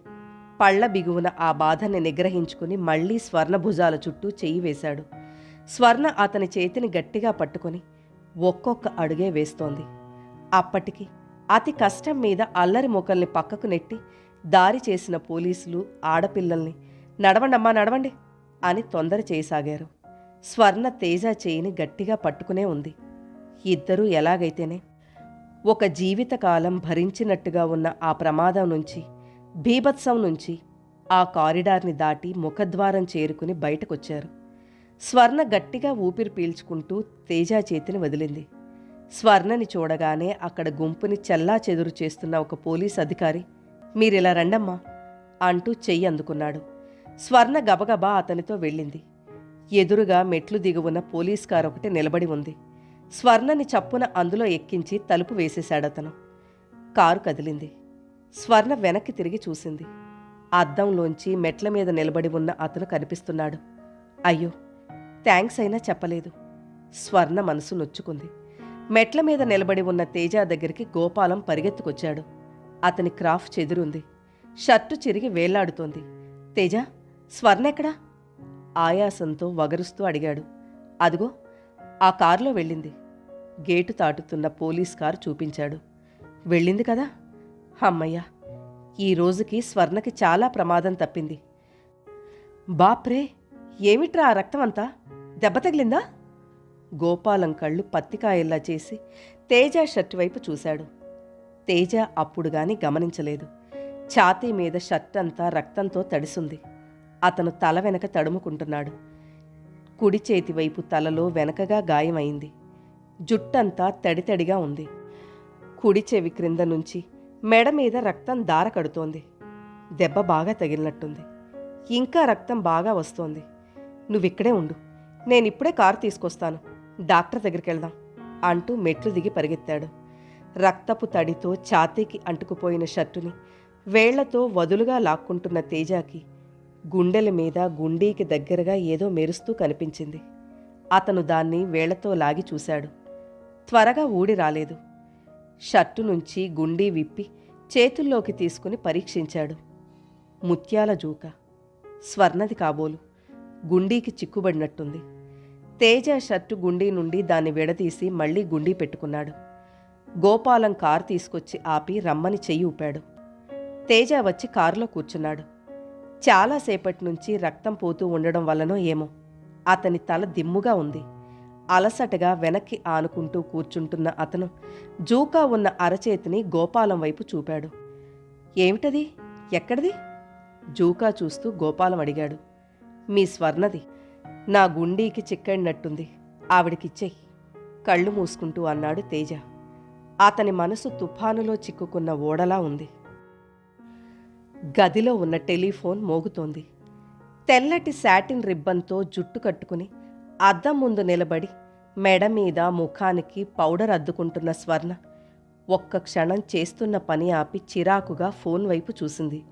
పళ్ల బిగువున ఆ బాధని నిగ్రహించుకుని మళ్లీ స్వర్ణ భుజాల చుట్టూ చెయ్యి వేశాడు. స్వర్ణ అతని చేతిని గట్టిగా పట్టుకుని ఒక్కొక్క అడుగే వేస్తోంది. అప్పటికి అతి కష్టం మీద అల్లరి మొకల్ని పక్కకు నెట్టి దారి చేసిన పోలీసులు ఆడపిల్లల్ని నడవండమ్మా నడవండి అని తొందర చేయసాగారు. స్వర్ణ తేజ చేయిని గట్టిగా పట్టుకునే ఉంది. ఇద్దరూ ఎలాగైతేనే ఒక జీవితకాలం భరించినట్టుగా ఉన్న ఆ ప్రమాదం నుంచి, బీభత్సం నుంచి ఆ కారిడార్ని దాటి ముఖద్వారం చేరుకుని బయటకొచ్చారు. స్వర్ణ గట్టిగా ఊపిరి పీల్చుకుంటూ తేజ చేతిని వదిలింది. స్వర్ణని చూడగానే అక్కడ గుంపుని చెల్లా చెదురు చేస్తున్న ఒక పోలీస్ అధికారి మీరిలా రండమ్మా అంటూ చెయ్యి అందుకున్నాడు. స్వర్ణ గబగబా అతనితో వెళ్ళింది. ఎదురుగా మెట్లు దిగువన పోలీస్ కారు ఒకటి నిలబడి ఉంది. స్వర్ణని చప్పున అందులో ఎక్కించి తలుపు వేసేశాడతను. కారు కదిలింది. స్వర్ణ వెనక్కి తిరిగి చూసింది. అద్దంలోంచి మెట్ల మీద నిలబడి ఉన్న అతను కనిపిస్తున్నాడు. అయ్యో, థ్యాంక్స్ అయినా చెప్పలేదు. స్వర్ణ మనసు నొచ్చుకుంది. మెట్ల మీద నిలబడి ఉన్న తేజ దగ్గరికి గోపాలం పరిగెత్తుకొచ్చాడు. అతని క్రాఫ్ చెదిరుంది. షర్టు చిరిగి వేళ్లాడుతోంది. తేజ, స్వర్ణెక్కడా? ఆయాసంతో వగరుస్తూ అడిగాడు. అదిగో ఆ కారులో వెళ్ళింది. గేటు తాటుతున్న పోలీస్ కారు చూపించాడు. వెళ్ళింది కదా. అమ్మయ్యా, ఈ రోజుకి స్వర్ణకి చాలా ప్రమాదం తప్పింది. బాప్రే, ఏమిట్రా ఆ రక్తమంతా? దెబ్బ తగిలిందా? గోపాలం కళ్ళు పత్తికాయల్లా చేసి తేజ షర్టు వైపు చూశాడు. తేజ అప్పుడు గాని గమనించలేదు. ఛాతీ మీద షర్టంతా రక్తంతో తడిసుంది. అతను తల వెనక తడుముకుంటున్నాడు. కుడి చేతి వైపు తలలో వెనకగా గాయమైంది. జుట్టంతా తడితడిగా ఉంది. కుడి చెవి క్రింద నుంచి మెడ మీద రక్తం దార కడుతోంది. దెబ్బ బాగా తగిలినట్టుంది. ఇంకా రక్తం బాగా వస్తోంది. నువ్విక్కడే ఉండు, నేనిప్పుడే కారు తీసుకొస్తాను, డాక్టర్ దగ్గరికి వెళ్దాం అంటూ మెట్లు దిగి పరిగెత్తాడు. రక్తపు తడితో ఛాతీకి అంటుకుపోయిన షర్టుని వేళ్లతో వదులుగా లాక్కుంటున్న తేజాకి గుండెల మీద గుండీకి దగ్గరగా ఏదో మెరుస్తూ కనిపించింది. అతను దాన్ని వేళ్లతో లాగి చూశాడు. త్వరగా ఊడి రాలేదు. షర్టు నుంచి గుండీ విప్పి చేతుల్లోకి తీసుకుని పరీక్షించాడు. ముత్యాల జూక, స్వర్ణది కాబోలు. గుండీకి చిక్కుబడినట్టుంది. తేజ షర్టు గుండీ నుండి దాన్ని విడదీసి మళ్లీ గుండీ పెట్టుకున్నాడు. గోపాలం కారు తీసుకొచ్చి ఆపి రమ్మని చెయ్యి ఊపాడు. తేజ వచ్చి కారులో కూర్చున్నాడు. చాలాసేపటి నుంచి రక్తం పోతూ ఉండడం వల్లనో ఏమో అతని తల దిమ్ముగా ఉంది. అలసటగా వెనక్కి ఆనుకుంటూ కూర్చుంటున్న అతను జూకా ఉన్న అరచేతిని గోపాలం వైపు చూపాడు. ఏమిటది? ఎక్కడిది? జూకా చూస్తూ గోపాలం అడిగాడు. మీ స్వర్ణది. నా గుండీకి చిక్కడినట్టుంది, ఆవిడికిచ్చేయి, కళ్ళు మూసుకుంటూ అన్నాడు తేజ. అతని మనసు తుఫానులో చిక్కుకున్న ఓడలా ఉంది. గదిలో ఉన్న టెలిఫోన్ మోగుతోంది. తెల్లటి శాటిన్ రిబ్బన్తో జుట్టు కట్టుకుని అద్దం ముందు నిలబడి మెడ మీద ముఖానికి పౌడర్ అద్దుకుంటున్న స్వర్ణ ఒక్క క్షణం చేస్తున్న పని ఆపి చిరాకుగా ఫోన్ వైపు చూసింది.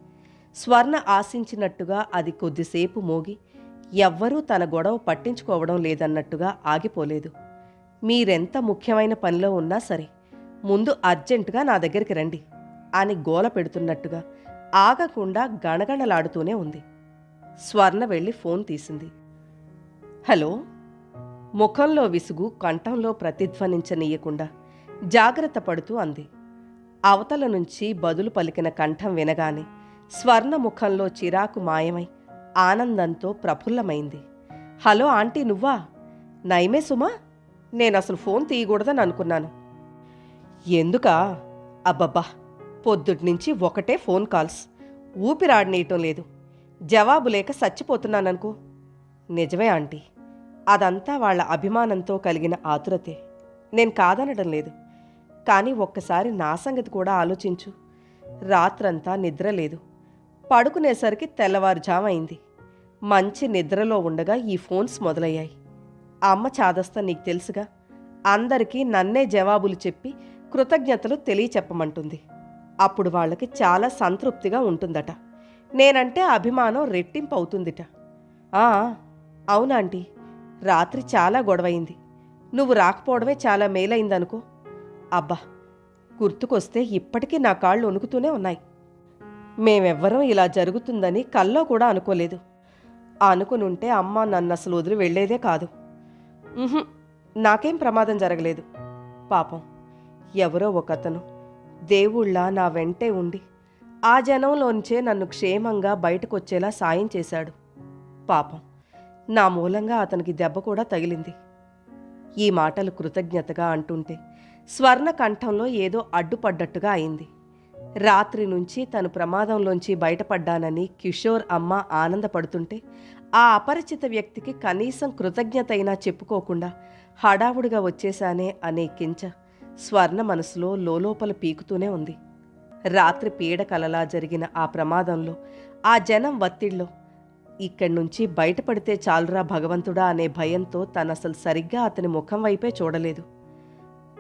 స్వర్ణ ఆశించినట్టుగా అది కొద్దిసేపు మోగి ఎవ్వరూ తన గొడవ పట్టించుకోవడం లేదన్నట్టుగా ఆగిపోలేదు. మీరెంత ముఖ్యమైన పనిలో ఉన్నా సరే ముందు అర్జెంటుగా నా దగ్గరికి రండి అని గోల పెడుతున్నట్టుగా ఆగకుండా గణగణలాడుతూనే ఉంది. స్వర్ణ వెళ్ళి ఫోన్ తీసింది. హలో. ముఖంలో విసుగు కంఠంలో ప్రతిధ్వనించనీయకుండా జాగ్రత్త పడుతూ అంది. అవతల నుంచి బదులు పలికిన కంఠం వినగానే స్వర్ణ ముఖంలో చిరాకు మాయమై ఆనందంతో ప్రఫుల్లమైంది. హలో ఆంటీ, నువ్వా? నయమే సుమా, నేనసలు ఫోన్ తీయకూడదని అనుకున్నాను. ఎందుకా? అబ్బబ్బా, పొద్దుట్నుంచి ఒకటే ఫోన్ కాల్స్, ఊపిరాడనీయటం లేదు. జవాబు లేక చచ్చిపోతున్నాననుకో. నిజమే ఆంటీ, అదంతా వాళ్ల అభిమానంతో కలిగిన ఆతురతే, నేను కాదనడం లేదు. కానీ ఒక్కసారి నా సంగతి కూడా ఆలోచించు. రాత్రంతా నిద్ర లేదు. పడుకునేసరికి తెల్లవారుజాము అయింది. మంచి నిద్రలో ఉండగా ఈ ఫోన్స్ మొదలయ్యాయి. అమ్మ చాదస్తా నీకు తెలుసుగా, అందరికీ నన్నే జవాబులు చెప్పి కృతజ్ఞతలు తెలియచెప్పమంటుంది. అప్పుడు వాళ్ళకి చాలా సంతృప్తిగా ఉంటుందట. నేనంటే అభిమానం రెట్టింపు అవుతుందిట. అవునాంటీ, రాత్రి చాలా గొడవయింది. నువ్వు రాకపోవడమే చాలా మేలైందనుకో. అబ్బా, గుర్తుకొస్తే ఇప్పటికీ నా కాళ్ళు వణుకుతూనే ఉన్నాయి. మేమెవ్వరం ఇలా జరుగుతుందని కల్లో కూడా అనుకోలేదు. అనుకునుంటే అమ్మ నన్ను అసలు వదిలి వెళ్లేదే కాదు. నాకేం ప్రమాదం జరగలేదు. పాపం, ఎవరో ఒకతను దేవుళ్ళ నా వెంటే ఉండి ఆ జనంలోంచే నన్ను క్షేమంగా బయటకొచ్చేలా సాయం చేశాడు. పాపం, నా మూలంగా అతనికి దెబ్బ కూడా తగిలింది. ఈ మాటలు కృతజ్ఞతగా అంటుంటే స్వర్ణ కంఠంలో ఏదో అడ్డుపడ్డట్టుగా అయింది. రాత్రి నుంచి తను ప్రమాదంలోంచి బయటపడ్డానని కిషోర్ అమ్మ ఆనందపడుతుంటే ఆ అపరిచిత వ్యక్తికి కనీసం కృతజ్ఞత అయినా చెప్పుకోకుండా హడావుడిగా వచ్చేశానే అనే కించ స్వర్ణ మనసులో లోలోపల పీకుతూనే ఉంది. రాత్రి పీడకలలా జరిగిన ఆ ప్రమాదంలో, ఆ జనం ఒత్తిడిలో ఇక్కడ్నుంచి బయటపడితే చాలురా భగవంతుడా అనే భయంతో తనసలు సరిగ్గా అతని ముఖం వైపే చూడలేదు.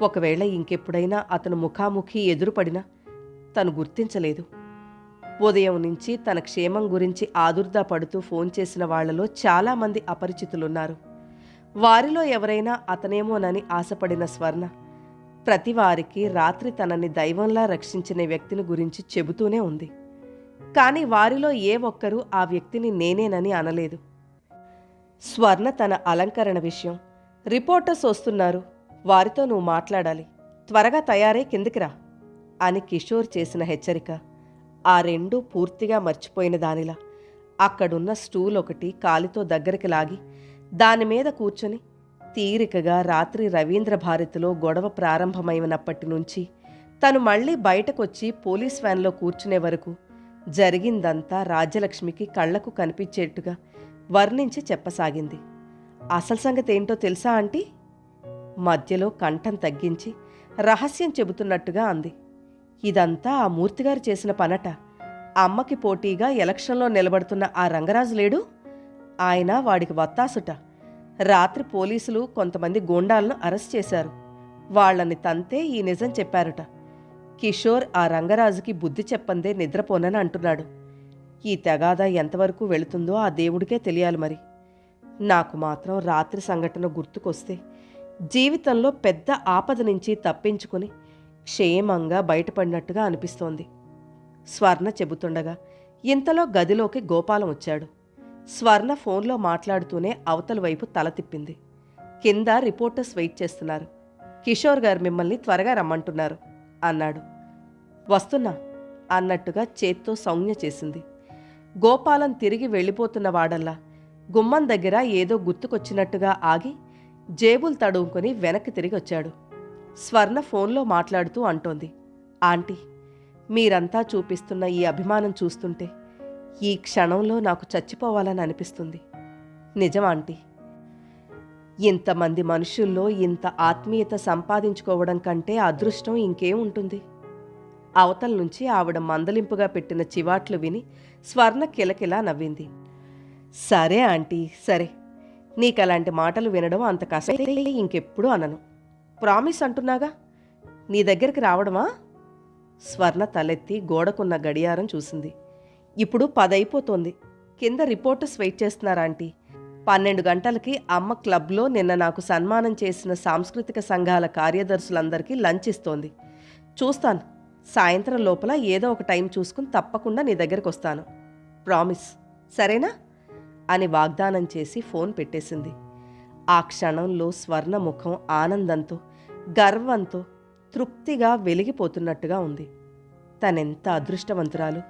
ఒకవేళ ఇంకెప్పుడైనా అతను ముఖాముఖి ఎదురుపడినా తను గుర్తించలేదు. ఉదయం నుంచి తన క్షేమం గురించి ఆదుర్దా పడుతూ ఫోన్ చేసిన వాళ్లలో చాలామంది అపరిచితులున్నారు. వారిలో ఎవరైనా అతనేమోనని ఆశపడిన స్వర్ణ ప్రతివారికి రాత్రి తనని దైవంలా రక్షించిన వ్యక్తిని గురించి చెబుతూనే ఉంది. కానీ వారిలో ఏ ఒక్కరూ ఆ వ్యక్తిని నేనేనని అనలేదు. స్వర్ణ తన అలంకరణ విషయం, రిపోర్టర్స్ వస్తున్నారు, వారితో నువ్వు మాట్లాడాలి, త్వరగా తయారై కిందికిరా అని కిషోర్ చేసిన హెచ్చరిక ఆ రెండూ పూర్తిగా మర్చిపోయిన దానిలా అక్కడున్న స్టూల్ ఒకటి కాలితో దగ్గరికి లాగి దానిమీద కూర్చొని తీరికగా రాత్రి రవీంద్ర భారతిలో గొడవ ప్రారంభమైనప్పటి నుంచి తను మళ్లీ బయటకొచ్చి పోలీస్ వ్యాన్లో కూర్చునే వరకు జరిగిందంతా రాజ్యలక్ష్మికి కళ్లకు కనిపించేట్టుగా వర్ణించి చెప్పసాగింది. అసలు సంగతి ఏంటో తెలుసా ఆంటీ? మధ్యలో కంఠం తగ్గించి రహస్యం చెబుతున్నట్టుగా అంది. ఇదంతా ఆ మూర్తిగారు చేసిన పనట. అమ్మకి పోటీగా ఎలక్షన్లో నిలబడుతున్న ఆ రంగరాజు లేడు, ఆయన వాడికి వత్తాసుట. రాత్రి పోలీసులు కొంతమంది గూండాలను అరెస్ట్ చేశారు. వాళ్ళని తంతే ఈ నిజం చెప్పారుట. కిషోర్ ఆ రంగరాజుకి బుద్ధి చెప్పందే నిద్రపోనని అంటున్నాడు. ఈ తగాదా ఎంతవరకు వెళుతుందో ఆ దేవుడికే తెలియాలి మరి. నాకు మాత్రం రాత్రి సంఘటన గుర్తుకొస్తే జీవితంలో పెద్ద ఆపద నుంచి తప్పించుకుని క్షేమంగా బయటపడినట్టుగా అనిపిస్తోంది. స్వర్ణ చెబుతుండగా ఇంతలో గదిలోకి గోపాలం వచ్చాడు. స్వర్ణ ఫోన్లో మాట్లాడుతూనే అవతల వైపు తల తిప్పింది. కింద రిపోర్టర్స్ వెయిట్ చేస్తున్నారు. కిషోర్ గారు మిమ్మల్ని త్వరగా రమ్మంటున్నారు అన్నాడు. వస్తున్నా అన్నట్టుగా చేత్తో సౌజ్ఞ చేసింది. గోపాలం తిరిగి వెళ్ళిపోతున్న వాడల్లా గుమ్మం దగ్గర ఏదో గుర్తుకొచ్చినట్టుగా ఆగి జేబులు తడుముకొని వెనక్కి తిరిగి వచ్చాడు. స్వర్ణ ఫోన్లో మాట్లాడుతూ అంటోంది, ఆంటీ, మీరంతా చూపిస్తున్న ఈ అభిమానం చూస్తుంటే ఈ క్షణంలో నాకు చచ్చిపోవాలని అనిపిస్తుంది. నిజం ఆంటీ. ఇంతమంది మనుషుల్లో ఇంత ఆత్మీయత సంపాదించుకోవడం కంటే అదృష్టం ఇంకేం ఉంటుంది? అవతల నుంచి ఆవిడ మందలింపుగా పెట్టిన చివాట్లు విని స్వర్ణ కిలకిలా నవ్వింది. సరే ఆంటీ, సరే. నీకలాంటి మాటలు వినడం అంత కష్టం ఇంకెప్పుడు అనను. ప్రామిస్ అంటున్నాగా. నీ దగ్గరికి రావడమా? స్వర్ణ తలెత్తి గోడకున్న గడియారం చూసింది. ఇప్పుడు 10 అయిపోతోంది. కింద రిపోర్టర్స్ వెయిట్ చేస్తున్నారు ఆంటీ. 12 గంటలకి అమ్మ క్లబ్లో నిన్న నాకు సన్మానం చేసిన సాంస్కృతిక సంఘాల కార్యదర్శులందరికీ లంచ్ ఇస్తోంది. చూస్తాను. సాయంత్రం లోపల ఏదో ఒక టైం చూసుకుని తప్పకుండా నీ దగ్గరికి వస్తాను. ప్రామిస్, సరేనా అని వాగ్దానం చేసి ఫోన్ పెట్టేసింది. ఆ క్షణంలో స్వర్ణ ముఖం ఆనందంతో, గర్వంతో, తృప్తిగా వెలిగిపోతున్నట్టుగా ఉంది. తనెంత అదృష్టవంతురాలు!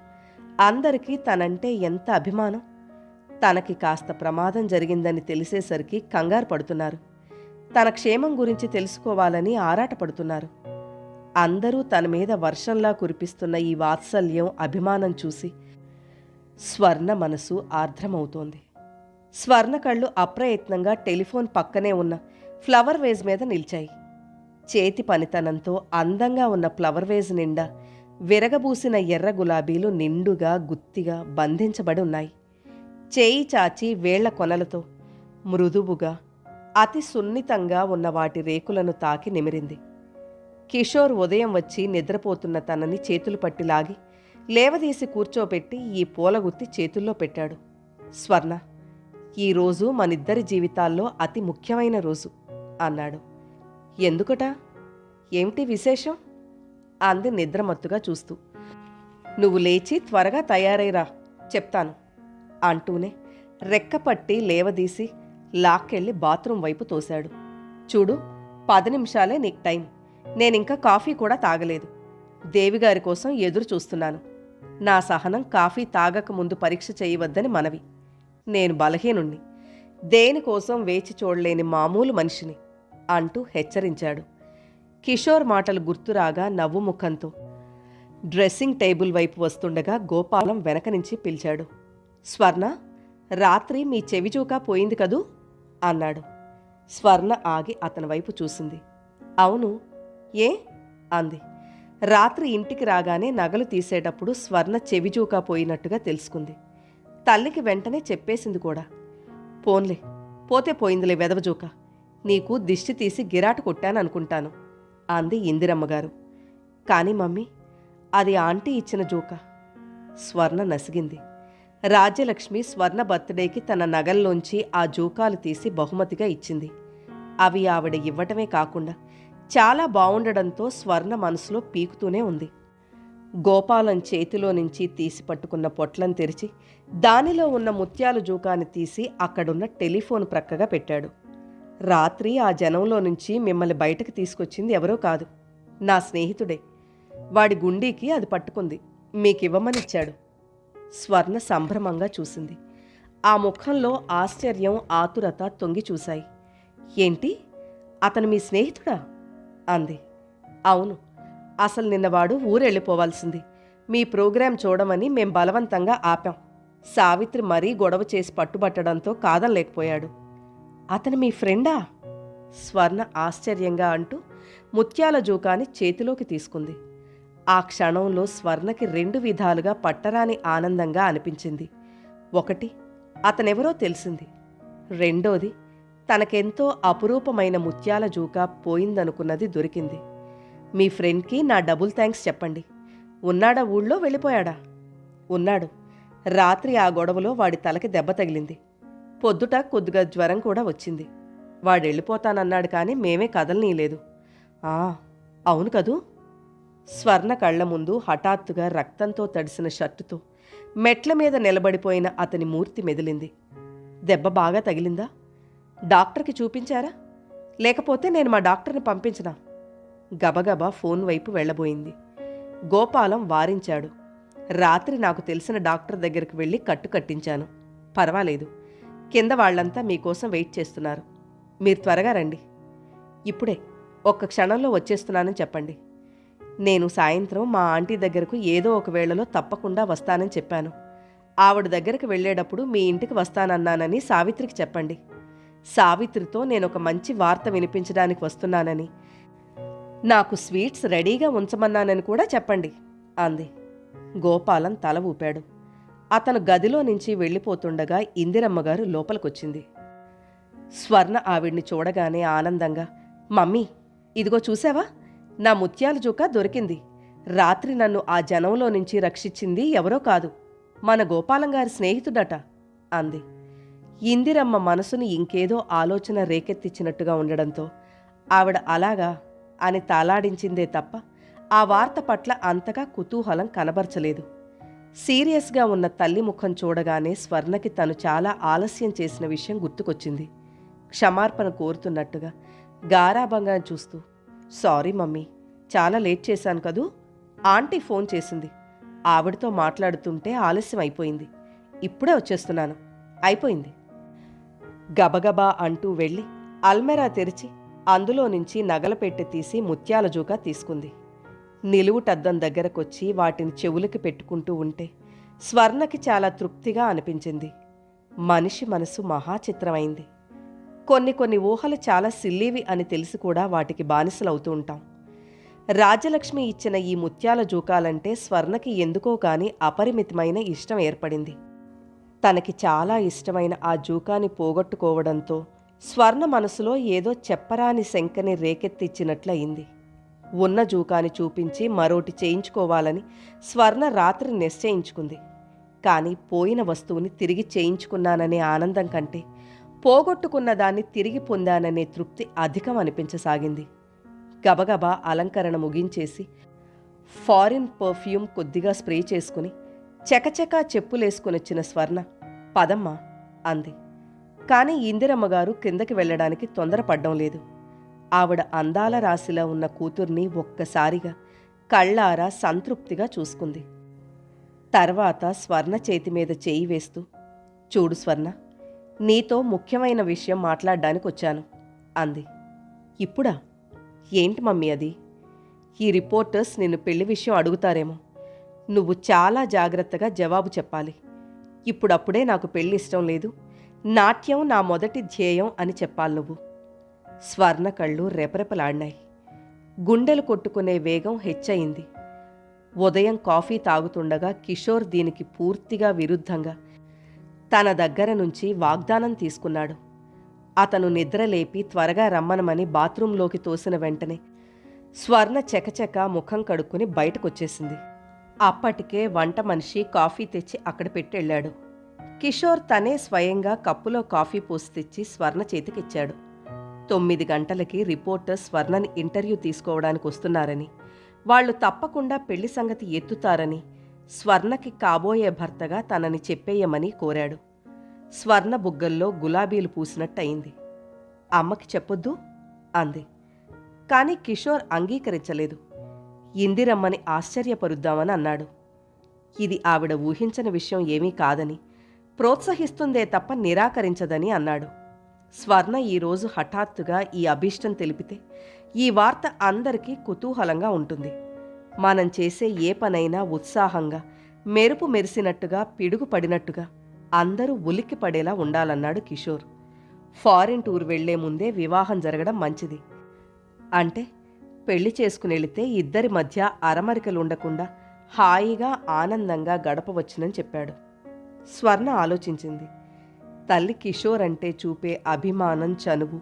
అందరికీ తనంటే ఎంత అభిమానం! తనకి కాస్త ప్రమాదం జరిగిందని తెలిసేసరికి కంగారు పడుతున్నారు. తన క్షేమం గురించి తెలుసుకోవాలని ఆరాటపడుతున్నారు. అందరూ తన మీద వర్షంలా కురిపిస్తున్న ఈ వాత్సల్యం, అభిమానం చూసి స్వర్ణ మనసు ఆర్ద్రమవుతోంది. స్వర్ణ కళ్ళు అప్రయత్నంగా టెలిఫోన్ పక్కనే ఉన్న ఫ్లవర్ వేజ్ మీద నిలిచాయి. చేతి పనితనంతో అందంగా ఉన్న ఫ్లవర్ వేజ్ నిండా విరగబూసిన ఎర్ర గులాబీలు నిండుగా, గుత్తిగా బంధించబడి ఉన్నాయి. చేయి చాచి వేళ్ల కొనలతో మృదువుగా, అతి సున్నితంగా ఉన్న వాటి రేకులను తాకి నిమిరింది. కిషోర్ ఉదయం వచ్చి నిద్రపోతున్న తనని చేతులు పట్టి లాగి లేవదీసి కూర్చోపెట్టి ఈ పూలగుత్తి చేతుల్లో పెట్టాడు. స్వర్ణ, ఈరోజు మనిద్దరి జీవితాల్లో అతి ముఖ్యమైన రోజు అన్నాడు. ఎందుకట? ఏమిటి విశేషం? అంది నిద్రమత్తుగా చూస్తూ. నువ్వు లేచి త్వరగా తయారైరా, చెప్తాను అంటూనే రెక్కపట్టి లేవదీసి లాక్కెళ్ళి బాత్రూం వైపు తోశాడు. చూడు, 10 నిమిషాలే నీకు టైం. నేనింకా కాఫీ కూడా తాగలేదు. దేవిగారి కోసం ఎదురు చూస్తున్నాను. నా సహనం కాఫీ తాగక ముందు పరీక్ష చేయవద్దని మనవి. నేను బలహీనుణ్ణి, దేనికోసం వేచి చూడలేని మామూలు మనిషిని అంటూ హెచ్చరించాడు. కిషోర్ మాటలు గుర్తురాగా నవ్వు ముఖంతో డ్రెస్సింగ్ టేబుల్ వైపు వస్తుండగా గోపాలం వెనక నుంచి పిలిచాడు. స్వర్ణ, రాత్రి మీ చెవిచూకా పోయింది కదూ అన్నాడు. స్వర్ణ ఆగి అతని వైపు చూసింది. అవును, ఏ అంది. రాత్రి ఇంటికి రాగానే నగలు తీసేటప్పుడు స్వర్ణ చెవిచూకా పోయినట్టుగా తెలుసుకుంది. తల్లికి వెంటనే చెప్పేసింది కూడా. పోన్లే, పోతే పోయిందిలే వెదవజూక. నీకు దిష్టి తీసి గిరాటు కొట్టాననుకుంటాను అంది ఇందిరమ్మగారు. కానీ మమ్మీ, అది ఆంటీ ఇచ్చిన జోక. స్వర్ణ నసిగింది. రాజ్యలక్ష్మి స్వర్ణ బర్త్డేకి తన నగల్లోంచి ఆ జోకాలు తీసి బహుమతిగా ఇచ్చింది. అవి ఆవిడ ఇవ్వటమే కాకుండా చాలా బావుండడంతో స్వర్ణ మనసులో పీకుతూనే ఉంది. గోపాలం చేతిలో నుంచి తీసి పట్టుకున్న పొట్లను తెరిచి దానిలో ఉన్న ముత్యాల జూకాన్ని తీసి అక్కడున్న టెలిఫోన్ ప్రక్కగా పెట్టాడు. రాత్రి ఆ జనంలో నుంచి మిమ్మల్ని బయటకు తీసుకొచ్చింది ఎవరో కాదు, నా స్నేహితుడే. వాడి గుండీకి అది పట్టుకుంది, మీకివ్వమనిచ్చాడు. స్వర్ణ సంభ్రమంగా చూసింది. ఆ ముఖంలో ఆశ్చర్యం, ఆతురత తొంగి చూశాయి. ఏంటి, అతను మీ స్నేహితుడా అంది. అవును, అసలు నిన్నవాడు ఊరెళ్ళిపోవాల్సింది. మీ ప్రోగ్రాం చూడమని మేం బలవంతంగా ఆపాం. సావిత్రి మరీ గొడవ చేసి పట్టుబట్టడంతో కాదనలేకపోయాడు. అతను మీ ఫ్రెండా? స్వర్ణ ఆశ్చర్యంగా అంటూ ముత్యాల జూకాని చేతిలోకి తీసుకుంది. ఆ క్షణంలో స్వర్ణకి 2 విధాలుగా పట్టరాని ఆనందంగా అనిపించింది. ఒకటి, అతనెవరో తెలిసింది. రెండోది, తనకెంతో అపురూపమైన ముత్యాల జూకా పోయిందనుకున్నది దొరికింది. మీ ఫ్రెండ్కి నా డబుల్ థ్యాంక్స్ చెప్పండి. ఉన్నాడా ఊళ్ళో వెళ్ళిపోయాడా? ఉన్నాడు. రాత్రి ఆ గొడవలో వాడి తలకి దెబ్బ తగిలింది. పొద్దుట కొద్దిగా జ్వరం కూడా వచ్చింది. వాడెళ్ళిపోతానన్నాడు కానీ మేమే కదలనీయలేదు. ఆ, అవును కదూ. స్వర్ణ కళ్ల ముందు హఠాత్తుగా రక్తంతో తడిసిన షర్టుతో మెట్ల మీద నిలబడిపోయిన అతని మూర్తి మెదిలింది. దెబ్బ బాగా తగిలిందా? డాక్టర్కి చూపించారా? లేకపోతే నేను మా డాక్టర్ని పంపించనా? గబగబా ఫోన్ వైపు వెళ్ళబోయింది. గోపాలం వారించాడు. రాత్రి నాకు తెలిసిన డాక్టర్ దగ్గరికి వెళ్ళి కట్టు కట్టించాను. పర్వాలేదు. కింద వాళ్ళంతా మీకోసం వెయిట్ చేస్తున్నారు. మీరు త్వరగా రండి. ఇప్పుడే ఒక్క క్షణంలో వచ్చేస్తున్నానని చెప్పండి. నేను సాయంత్రం మా ఆంటీ దగ్గరకు ఏదో ఒక వేళలో తప్పకుండా వస్తానని చెప్పాను. ఆవిడ దగ్గరకు వెళ్ళేటప్పుడు మీ ఇంటికి వస్తానన్నానని సావిత్రికి చెప్పండి. సావిత్రితో నేను ఒక మంచి వార్త వినిపించడానికి వస్తున్నానని, నాకు స్వీట్స్ రెడీగా ఉంచమన్నానని కూడా చెప్పండి అంది. గోపాలం తల ఊపాడు. అతను గదిలో నుంచి వెళ్ళిపోతుండగా ఇందిరమ్మగారు లోపలికొచ్చింది. స్వర్ణ ఆవిడ్ని చూడగానే ఆనందంగా, మమ్మీ, ఇదిగో చూసావా, నా ముత్యాల జూక దొరికింది. రాత్రి నన్ను ఆ జనంలో నుంచి రక్షించింది ఎవరో కాదు, మన గోపాలంగారి స్నేహితుడట అంది. ఇందిరమ్మ మనసుని ఇంకేదో ఆలోచన రేకెత్తిచ్చినట్టుగా ఉండడంతో ఆవిడ అలాగా అని తలాడించిందే తప్ప ఆ వార్త పట్ల అంతగా కుతూహలం కనబరచలేదు. సీరియస్గా ఉన్న తల్లి ముఖం చూడగానే స్వర్ణకి తను చాలా ఆలస్యం చేసిన విషయం గుర్తుకొచ్చింది. క్షమార్పణ కోరుతున్నట్టుగా గారాబంగా చూస్తూ, సారీ మమ్మీ, చాలా లేట్ చేశాను కదూ. ఆంటీ ఫోన్ చేసింది. ఆవిడతో మాట్లాడుతుంటే ఆలస్యం అయిపోయింది. ఇప్పుడే వచ్చేస్తున్నాను. అయిపోయింది. గబగబా అంటూ వెళ్ళి అల్మెరా తెరిచి అందులో నుంచి నగల పెట్టె తీసి ముత్యాల జూకా తీసుకుంది. నిలువుటద్దం దగ్గరకొచ్చి వాటిని చెవులకి పెట్టుకుంటూ ఉంటే స్వర్ణకి చాలా తృప్తిగా అనిపించింది. మనిషి మనసు మహాచిత్రమైంది. కొన్ని ఊహలు చాలా సిల్లీవి అని తెలిసి కూడా వాటికి బానిసలవుతూ ఉంటాం. రాజలక్ష్మి ఇచ్చిన ఈ ముత్యాల జూకాలంటే స్వర్ణకి ఎందుకో కాని అపరిమితమైన ఇష్టం ఏర్పడింది. తనకి చాలా ఇష్టమైన ఆ జూకాని పోగొట్టుకోవడంతో స్వర్ణ మనసులో ఏదో చెప్పరాని శంకని రేకెత్తిచ్చినట్లయింది. ఉన్న జూకాని చూపించి మరోటి చేయించుకోవాలని స్వర్ణ రాత్రి నిశ్చయించుకుంది. కానీ పోయిన వస్తువుని తిరిగి చేయించుకున్నాననే ఆనందం కంటే పోగొట్టుకున్న దాన్ని తిరిగి పొందాననే తృప్తి అధికం అనిపించసాగింది. గబగబా అలంకరణ ముగించేసి ఫారిన్ పర్ఫ్యూమ్ కొద్దిగా స్ప్రే చేసుకుని చకచకా చెప్పులేసుకునొచ్చిన స్వర్ణ, పదమ్మా అంది. కానీ ఇందిరమ్మగారు కిందకి వెళ్ళడానికి తొందరపడ్డం లేదు. ఆవిడ అందాల రాశిలా ఉన్న కూతుర్ని ఒక్కసారిగా కళ్ళారా సంతృప్తిగా చూసుకుంది. తర్వాత స్వర్ణ చేతి మీద చేయి వేస్తూ, చూడు స్వర్ణ, నీతో ముఖ్యమైన విషయం మాట్లాడ్డానికి వచ్చాను అంది. ఇప్పుడా? ఏంటి మమ్మీ అది? ఈ రిపోర్టర్స్ నిన్ను పెళ్లి విషయం అడుగుతారేమో. నువ్వు చాలా జాగ్రత్తగా జవాబు చెప్పాలి. ఇప్పుడప్పుడే నాకు పెళ్లి ఇష్టం లేదు, నాట్యం నా మొదటి ధ్యేయం అని చెప్పాలి నువ్వు. స్వర్ణ కళ్ళు రెపరెపలాడినాయి. గుండెలు కొట్టుకునే వేగం హెచ్చయింది. ఉదయం కాఫీ తాగుతుండగా కిషోర్ దీనికి పూర్తిగా విరుద్ధంగా తన దగ్గర నుంచి వాగ్దానం తీసుకున్నాడు. అతను నిద్రలేపి త్వరగా రమ్మనమని బాత్రూంలోకి తోసిన వెంటనే స్వర్ణ చకచక ముఖం కడుక్కుని బయటకొచ్చేసింది. అప్పటికే వంట మనిషి కాఫీ తెచ్చి అక్కడ పెట్టెళ్ళాడు. కిషోర్ తనే స్వయంగా కప్పులో కాఫీ పోసి తెచ్చి స్వర్ణ చేతికిచ్చాడు. 9 గంటలకి రిపోర్టర్స్ స్వర్ణని ఇంటర్వ్యూ తీసుకోవడానికి వస్తున్నారని, వాళ్లు తప్పకుండా పెళ్లి సంగతి ఎత్తుతారని స్వర్ణకి కాబోయే భర్తగా తనని చెప్పేయమని కోరాడు. స్వర్ణ బుగ్గల్లో గులాబీలు పూసినట్టయింది. అమ్మకి చెప్పొద్దు అంది. కాని కిషోర్ అంగీకరించలేదు. ఇందిరమ్మని ఆశ్చర్యపరుద్దామని అన్నాడు. ఇది ఆవిడ ఊహించని విషయం ఏమీ కాదని, ప్రోత్సహిస్తుందే తప్ప నిరాకరించదని అన్నాడు. స్వర్ణ ఈరోజు హఠాత్తుగా ఈ అభీష్టం తెలిపితే ఈ వార్త అందరికీ కుతూహలంగా ఉంటుంది. మనం చేసే ఏ పనైనా ఉత్సాహంగా, మెరుపు మెరిసినట్టుగా, పిడుగు పడినట్టుగా అందరూ ఉలిక్కి పడేలా ఉండాలన్నాడు కిషోర్. ఫారిన్ టూర్ వెళ్లే ముందే వివాహం జరగడం మంచిది. అంటే పెళ్లి చేసుకునెళితే ఇద్దరి మధ్య అరమరికలుండకుండా హాయిగా ఆనందంగా గడపవచ్చునని చెప్పాడు. స్వర్ణ ఆలోచించింది. తల్లి కిషోర్ అంటే చూపే అభిమానం, చనువు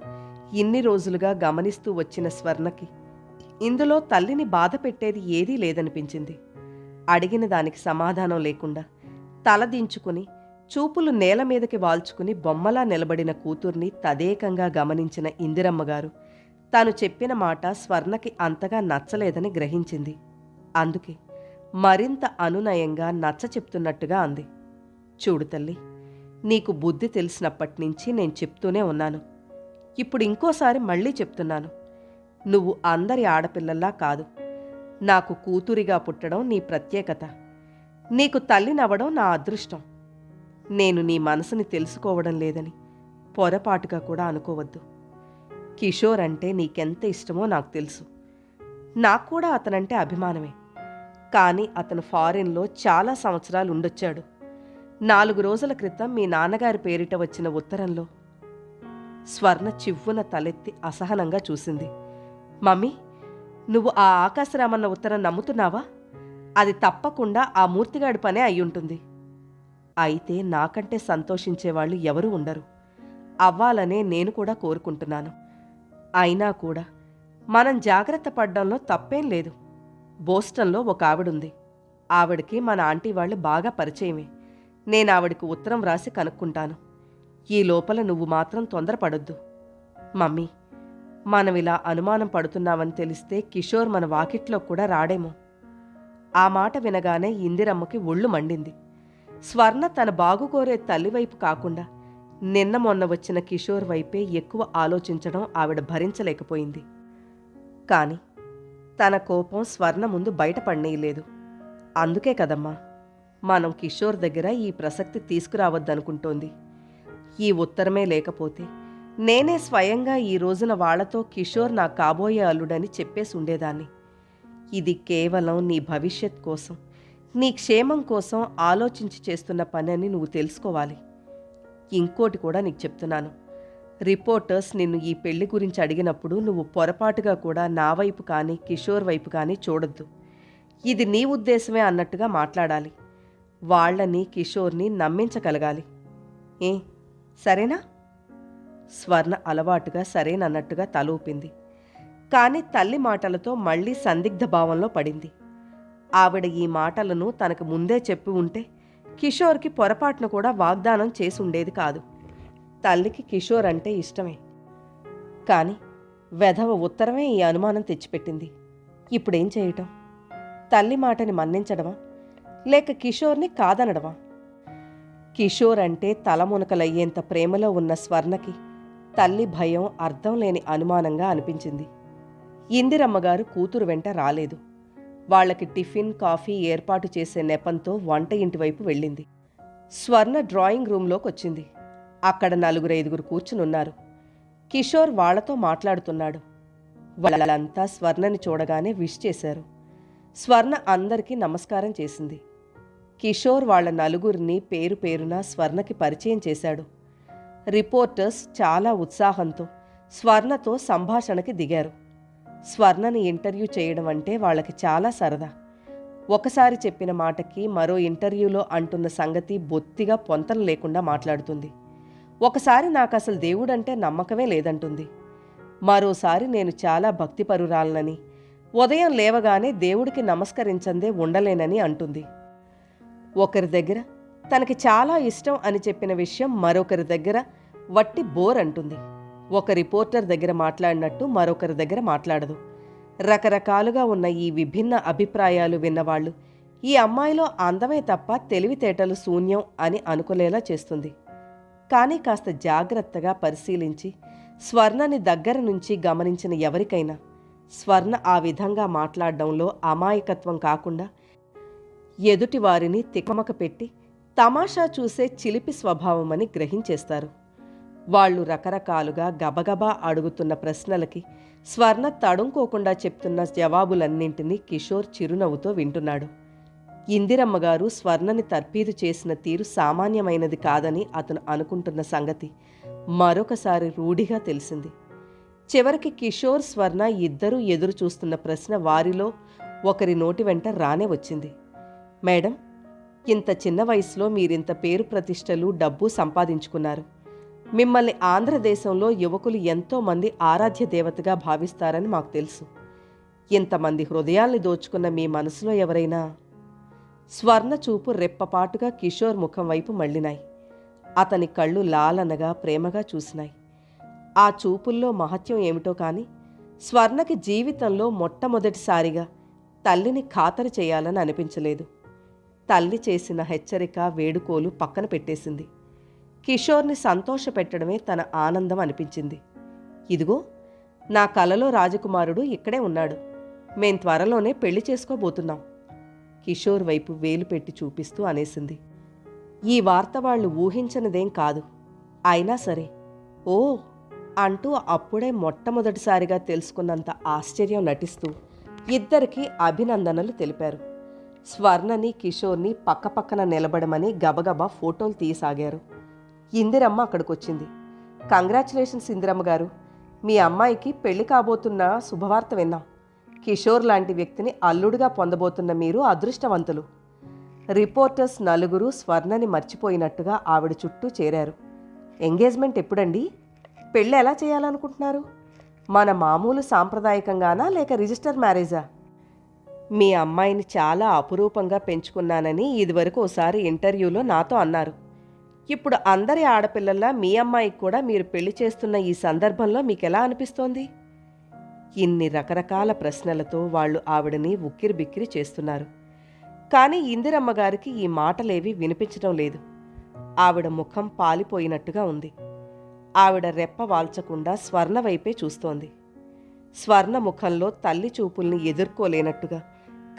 ఇన్ని రోజులుగా గమనిస్తూ వచ్చిన స్వర్ణకి ఇందులో తల్లిని బాధ పెట్టేది ఏదీ లేదనిపించింది. అడిగిన దానికి సమాధానం లేకుండా తలదించుకుని చూపులు నేల మీదకి వాల్చుకుని బొమ్మలా నిలబడిన కూతుర్ని తదేకంగా గమనించిన ఇందిరమ్మగారు తాను చెప్పిన మాట స్వర్ణకి అంతగా నచ్చలేదని గ్రహించింది. అందుకే మరింత అనునయంగా నచ్చ చెప్తున్నట్టుగా అంది. చూడు తల్లి, నీకు బుద్ధి తెలిసినప్పటినుంచి నేను చెప్తూనే ఉన్నాను. ఇప్పుడు ఇంకోసారి మళ్ళీ చెప్తున్నాను. నువ్వు అందరి ఆడపిల్లల్లా కాదు. నాకు కూతురిగా పుట్టడం నీ ప్రత్యేకత. నీకు తల్లినవ్వడం నా అదృష్టం. నేను నీ మనసుని తెలుసుకోవడం లేదని పొరపాటుగా కూడా అనుకోవద్దు. కిషోర్ అంటే నీకెంత ఇష్టమో నాకు తెలుసు. నాకు కూడా అతనంటే అభిమానమే. కానీ అతను ఫారిన్లో చాలా సంవత్సరాలు ఉండొచ్చాడు. 4 రోజుల క్రితం మీ నాన్నగారి పేరిట వచ్చిన ఉత్తరంలో స్వర్ణ చివ్వున తలెత్తి అసహనంగా చూసింది. మమ్మీ, నువ్వు ఆ ఆకాశరామన్న ఉత్తరం నమ్ముతున్నావా? అది తప్పకుండా ఆ మూర్తిగాడి పనే అయ్యుంటుంది. అయితే నాకంటే సంతోషించేవాళ్ళు ఎవరూ ఉండరు. అవ్వాలనే నేను కూడా కోరుకుంటున్నాను. అయినా కూడా మనం జాగ్రత్త పడ్డంలో తప్పేం లేదు. బోస్టన్లో ఒక ఆవిడుంది. ఆవిడకి మన ఆంటీ వాళ్ళు బాగా పరిచయమే. నేను ఆవిడకి ఉత్తరం వ్రాసి కనుక్కుంటాను. ఈ లోపల నువ్వు మాత్రం తొందరపడొద్దు. మమ్మీ, మనమిలా అనుమానం పడుతున్నామని తెలిస్తే కిషోర్ మన వాకిట్లో కూడా రాడేమో. ఆ మాట వినగానే ఇందిరమ్మకి ఒళ్ళు మండింది. స్వర్ణ తన బాగుకోరే తల్లివైపు కాకుండా నిన్న మొన్న వచ్చిన కిషోర్ వైపే ఎక్కువ ఆలోచించడం ఆవిడ భరించలేకపోయింది. కాని తన కోపం స్వర్ణ ముందు బయటపడనీయలేదు. అందుకే కదమ్మా మనం కిషోర్ దగ్గర ఈ ప్రసక్తి తీసుకురావద్దనుకుంటోంది. ఈ ఉత్తరమే లేకపోతే నేనే స్వయంగా ఈ రోజున వాళ్లతో కిషోర్ నా కాబోయే అల్లుడని చెప్పేసి ఉండేదాన్ని. ఇది కేవలం నీ భవిష్యత్ కోసం, నీ క్షేమం కోసం ఆలోచించి చేస్తున్న పని అని నువ్వు తెలుసుకోవాలి. ఇంకోటి కూడా నీకు చెప్తున్నాను. రిపోర్టర్స్ నిన్ను ఈ పెళ్లి గురించి అడిగినప్పుడు నువ్వు పొరపాటుగా కూడా నా వైపు కానీ కిషోర్ వైపు కానీ చూడొద్దు. ఇది నీ ఉద్దేశమే అన్నట్టుగా మాట్లాడాలి. వాళ్లని, కిషోర్ని నమ్మించగలగాలి. ఏ సరేనా? స్వర్ణ అలవాటుగా సరేనన్నట్టుగా తల ఊపింది. కాని తల్లి మాటలతో మళ్లీ సందిగ్ధ భావంలో పడింది. ఆవిడ ఈ మాటలను తనకు ముందే చెప్పి ఉంటే కిషోర్కి పొరపాటును కూడా వాగ్దానం చేసుండేది కాదు. తల్లికి కిషోర్ అంటే ఇష్టమే. కాని వెధవ ఉత్తరమే ఈ అనుమానం తెచ్చిపెట్టింది. ఇప్పుడేం చేయటం? తల్లి మాటని మన్నించడమా, లేక కిషోర్ని కాదనడమా? కిషోర్ అంటే తలమునకలయ్యేంత ప్రేమలో ఉన్న స్వర్ణకి తల్లి భయం అర్థం లేని అనుమానంగా అనిపించింది. ఇందిరమ్మగారు కూతురు వెంట రాలేదు. వాళ్లకి టిఫిన్, కాఫీ ఏర్పాటు చేసే నెపంతో వంట ఇంటివైపు వెళ్ళింది. స్వర్ణ డ్రాయింగ్ రూంలోకొచ్చింది. అక్కడ 4-5 కూర్చునున్నారు. కిషోర్ వాళ్లతో మాట్లాడుతున్నాడు. వాళ్ళంతా స్వర్ణని చూడగానే విష్ చేశారు. స్వర్ణ అందరికీ నమస్కారం చేసింది. కిషోర్ వాళ్ల 4 పేరు పేరున స్వర్ణకి పరిచయం చేశాడు. రిపోర్టర్స్ చాలా ఉత్సాహంతో స్వర్ణతో సంభాషణకి దిగారు. స్వర్ణని ఇంటర్వ్యూ చేయడం అంటే వాళ్ళకి చాలా సరదా. ఒకసారి చెప్పిన మాటకి మరో ఇంటర్వ్యూలో అంటున్న సంగతి బొత్తిగా పొంతన లేకుండా మాట్లాడుతుంది. ఒకసారి నాకసలు దేవుడంటే నమ్మకమే లేదంటుంది. మరోసారి నేను చాలా భక్తిపరురాలనని, ఉదయం లేవగానే దేవుడికి నమస్కరించందే ఉండలేనని అంటుంది. ఒకరి దగ్గర తనకి చాలా ఇష్టం అని చెప్పిన విషయం మరొకరి దగ్గర వట్టి బోర్ అంటుంది. ఒక రిపోర్టర్ దగ్గర మాట్లాడినట్టు మరొకరి దగ్గర మాట్లాడదు. రకరకాలుగా ఉన్న ఈ విభిన్న అభిప్రాయాలు విన్నవాళ్లు ఈ అమ్మాయిలో అందమే తప్ప తెలివితేటలు శూన్యం అని అనుకునేలా చేస్తుంది. కానీ కాస్త జాగ్రత్తగా పరిశీలించి స్వర్ణని దగ్గర నుంచి గమనించిన ఎవరికైనా స్వర్ణ ఆ విధంగా మాట్లాడడంలో అమాయకత్వం కాకుండా ఎదుటివారిని తికమక పెట్టి తమాషా చూసే చిలిపి స్వభావమని గ్రహించేస్తారు. వాళ్లు రకరకాలుగా గబగబా అడుగుతున్న ప్రశ్నలకి స్వర్ణ తడుంకోకుండా చెప్తున్న జవాబులన్నింటినీ కిషోర్ చిరునవ్వుతో వింటున్నాడు. ఇందిరమ్మగారు స్వర్ణని తర్పీదు చేసిన తీరు సామాన్యమైనది కాదని అతను అనుకుంటున్న సంగతి మరొకసారి రూఢిగా తెలిసింది. చివరికి కిషోర్, స్వర్ణ ఇద్దరూ ఎదురు చూస్తున్న ప్రశ్న వారిలో ఒకరి నోటి వెంట రానే వచ్చింది. మేడం, ఇంత చిన్న వయసులో మీరింత పేరు ప్రతిష్టలు, డబ్బు సంపాదించుకున్నారు. మిమ్మల్ని ఆంధ్రదేశంలో యువకులు ఎంతోమంది ఆరాధ్య దేవతగా భావిస్తారని మాకు తెలుసు. ఇంతమంది హృదయాల్ని దోచుకున్న మీ మనసులో ఎవరైనా? స్వర్ణ చూపు రెప్పపాటుగా కిషోర్ ముఖం వైపు మళ్ళినాయి. అతని కళ్ళు లాలనగా ప్రేమగా చూసినాయి. ఆ చూపుల్లో మహత్యం ఏమిటో కాని స్వర్ణకి జీవితంలో మొట్టమొదటిసారిగా తల్లిని ఖాతరు చేయాలని అనిపించలేదు. తల్లి చేసిన హెచ్చరిక, వేడుకోలు పక్కన పెట్టేసింది. కిషోర్ని సంతోషపెట్టడమే తన ఆనందం అనిపించింది. ఇదిగో, నా కలలో రాజకుమారుడు ఇక్కడే ఉన్నాడు. మేం త్వరలోనే పెళ్లి చేసుకోబోతున్నాం. కిషోర్ వైపు వేలు పెట్టి చూపిస్తూ అనేసింది. ఈ వార్త వాళ్ళు ఊహించనిదేం కాదు. అయినా సరే, ఓ అంటూ అప్పుడే మొట్టమొదటిసారిగా తెలుసుకున్నంత ఆశ్చర్యం నటిస్తూ ఇద్దరికీ అభినందనలు తెలిపారు. స్వర్ణని, కిషోర్ని పక్కపక్కన నిలబడమని గబగబా ఫోటోలు తీయసాగారు. ఇందిరమ్మ అక్కడికొచ్చింది. కంగ్రాచులేషన్స్ ఇందిరమ్మ గారు, మీ అమ్మాయికి పెళ్లి కాబోతున్న శుభవార్త విన్నాం. కిషోర్ లాంటి వ్యక్తిని అల్లుడుగా పొందబోతున్న మీరు అదృష్టవంతులు. రిపోర్టర్స్ నలుగురు స్వర్ణని మర్చిపోయినట్టుగా ఆవిడ చుట్టూ చేరారు. ఎంగేజ్మెంట్ ఎప్పుడండి? పెళ్ళి ఎలా చేయాలనుకుంటున్నారు? మన మామూలు సాంప్రదాయకంగానా లేక రిజిస్టర్ మ్యారేజా? మీ అమ్మాయిని చాలా అపురూపంగా పెంచుకున్నానని ఇదివరకు ఓసారి ఇంటర్వ్యూలో నాతో అన్నారు. ఇప్పుడు అందరి ఆడపిల్లల్లా మీ అమ్మాయికి కూడా మీరు పెళ్లి చేస్తున్న ఈ సందర్భంలో మీకెలా అనిపిస్తోంది? ఇన్ని రకరకాల ప్రశ్నలతో వాళ్ళు ఆవిడని ఉక్కిరిబిక్కిరి చేస్తున్నారు. కానీ ఇందిరమ్మ గారికి ఈ మాటలేవి వినిపించడం లేదు. ఆవిడ ముఖం పాలిపోయినట్టుగా ఉంది. ఆవిడ రెప్ప వాల్చకుండా స్వర్ణ వైపే చూస్తోంది. స్వర్ణ ముఖంలో తల్లి చూపుల్ని ఎదుర్కోలేనట్టుగా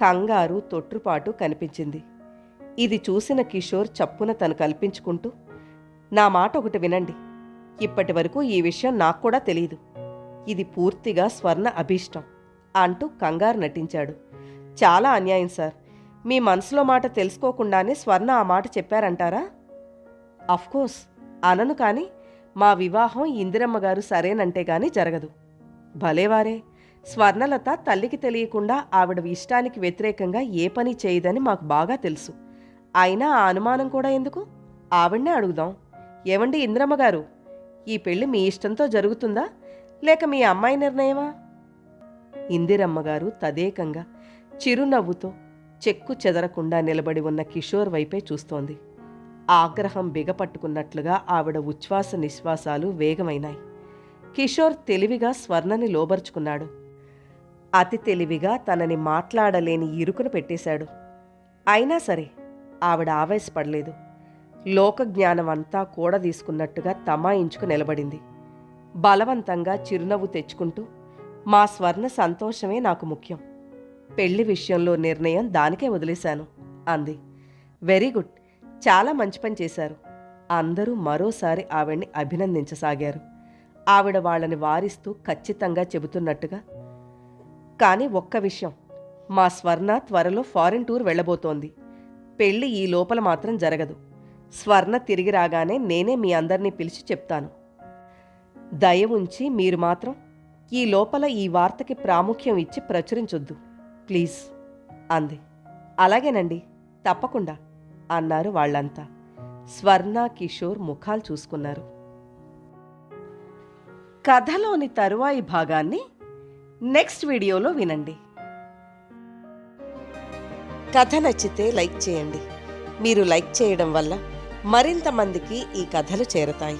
కంగారు, తొట్రుపాటు కనిపించింది. ఇది చూసిన కిషోర్ చప్పున తను కల్పించుకుంటూ, నా మాట ఒకటి వినండి. ఇప్పటి వరకు ఈ విషయం నాకు కూడా తెలీదు. ఇది పూర్తిగా స్వర్ణ అభీష్టం అంటూ కంగారు నటించాడు. చాలా అన్యాయం సార్. మీ మనసులో మాట తెలుసుకోకుండానే స్వర్ణ ఆ మాట చెప్పారంటారా? అఫ్కోర్స్ అనను, కానీ మా వివాహం ఇందిరమ్మ గారు సరేనంటే గాని జరగదు. భలేవారే, స్వర్ణలత తల్లికి తెలియకుండా ఆవిడ ఇష్టానికి వ్యతిరేకంగా ఏ పని చేయదని మాకు బాగా తెలుసు. అయినా ఆ అనుమానం కూడా ఎందుకు? ఆవిడ్నే అడుగుదాం. ఏవండి ఇందిరమ్మ గారు, ఈ పెళ్లి మీ ఇష్టంతో జరుగుతుందా లేక మీ అమ్మాయి నిర్ణయమా? ఇందిరమ్మగారు తదేకంగా చిరునవ్వుతో చెక్కు చెదరకుండా నిలబడి ఉన్న కిషోర్ వైపే చూస్తోంది. ఆగ్రహం బిగపట్టుకున్నట్లుగా ఆవిడ ఉచ్ఛ్వాస నిశ్వాసాలు వేగమైనాయి. కిషోర్ తెలివిగా స్వర్ణని లోబర్చుకున్నాడు. అతి తెలివిగా తనని మాట్లాడలేని ఇరుకును పెట్టేశాడు. అయినా సరే ఆవిడ ఆవేశపడలేదు. లోకజ్ఞానం అంతా కూడదీసుకున్నట్టుగా తమాయించుకు నిలబడింది. బలవంతంగా చిరునవ్వు తెచ్చుకుంటూ, మా స్వర్ణ సంతోషమే నాకు ముఖ్యం. పెళ్లి విషయంలో నిర్ణయం దానికే వదిలేశాను అంది. వెరీ గుడ్, చాలా మంచి పని చేశారు. అందరూ మరోసారి ఆవిడ్ని అభినందించసాగారు. ఆవిడ వాళ్ళని వారిస్తూ ఖచ్చితంగా చెబుతున్నట్టుగా, కానీ ఒక్క విషయం, మా స్వర్ణ త్వరలో ఫారిన్ టూర్ వెళ్ళబోతోంది. పెళ్లి ఈ లోపల మాత్రం జరగదు. స్వర్ణ తిరిగి రాగానే నేనే మీ అందరినీ పిలిచి చెప్తాను. దయ ఉంచి మీరు మాత్రం ఈ లోపల ఈ వార్తకి ప్రాముఖ్యం ఇచ్చి ప్రచురించొద్దు ప్లీజ్ అంది. అలాగేనండి, తప్పకుండా అన్నారు వాళ్ళంతా. స్వర్ణ, కిషోర్ ముఖాలు చూసుకున్నారు. కథలోని తరువాయి భాగాన్ని నెక్స్ట్ వీడియోలో వినండి. కథ నచ్చితే లైక్ చేయండి. మీరు లైక్ చేయడం వల్ల మరింత మందికి ఈ కథలు చేరతాయి.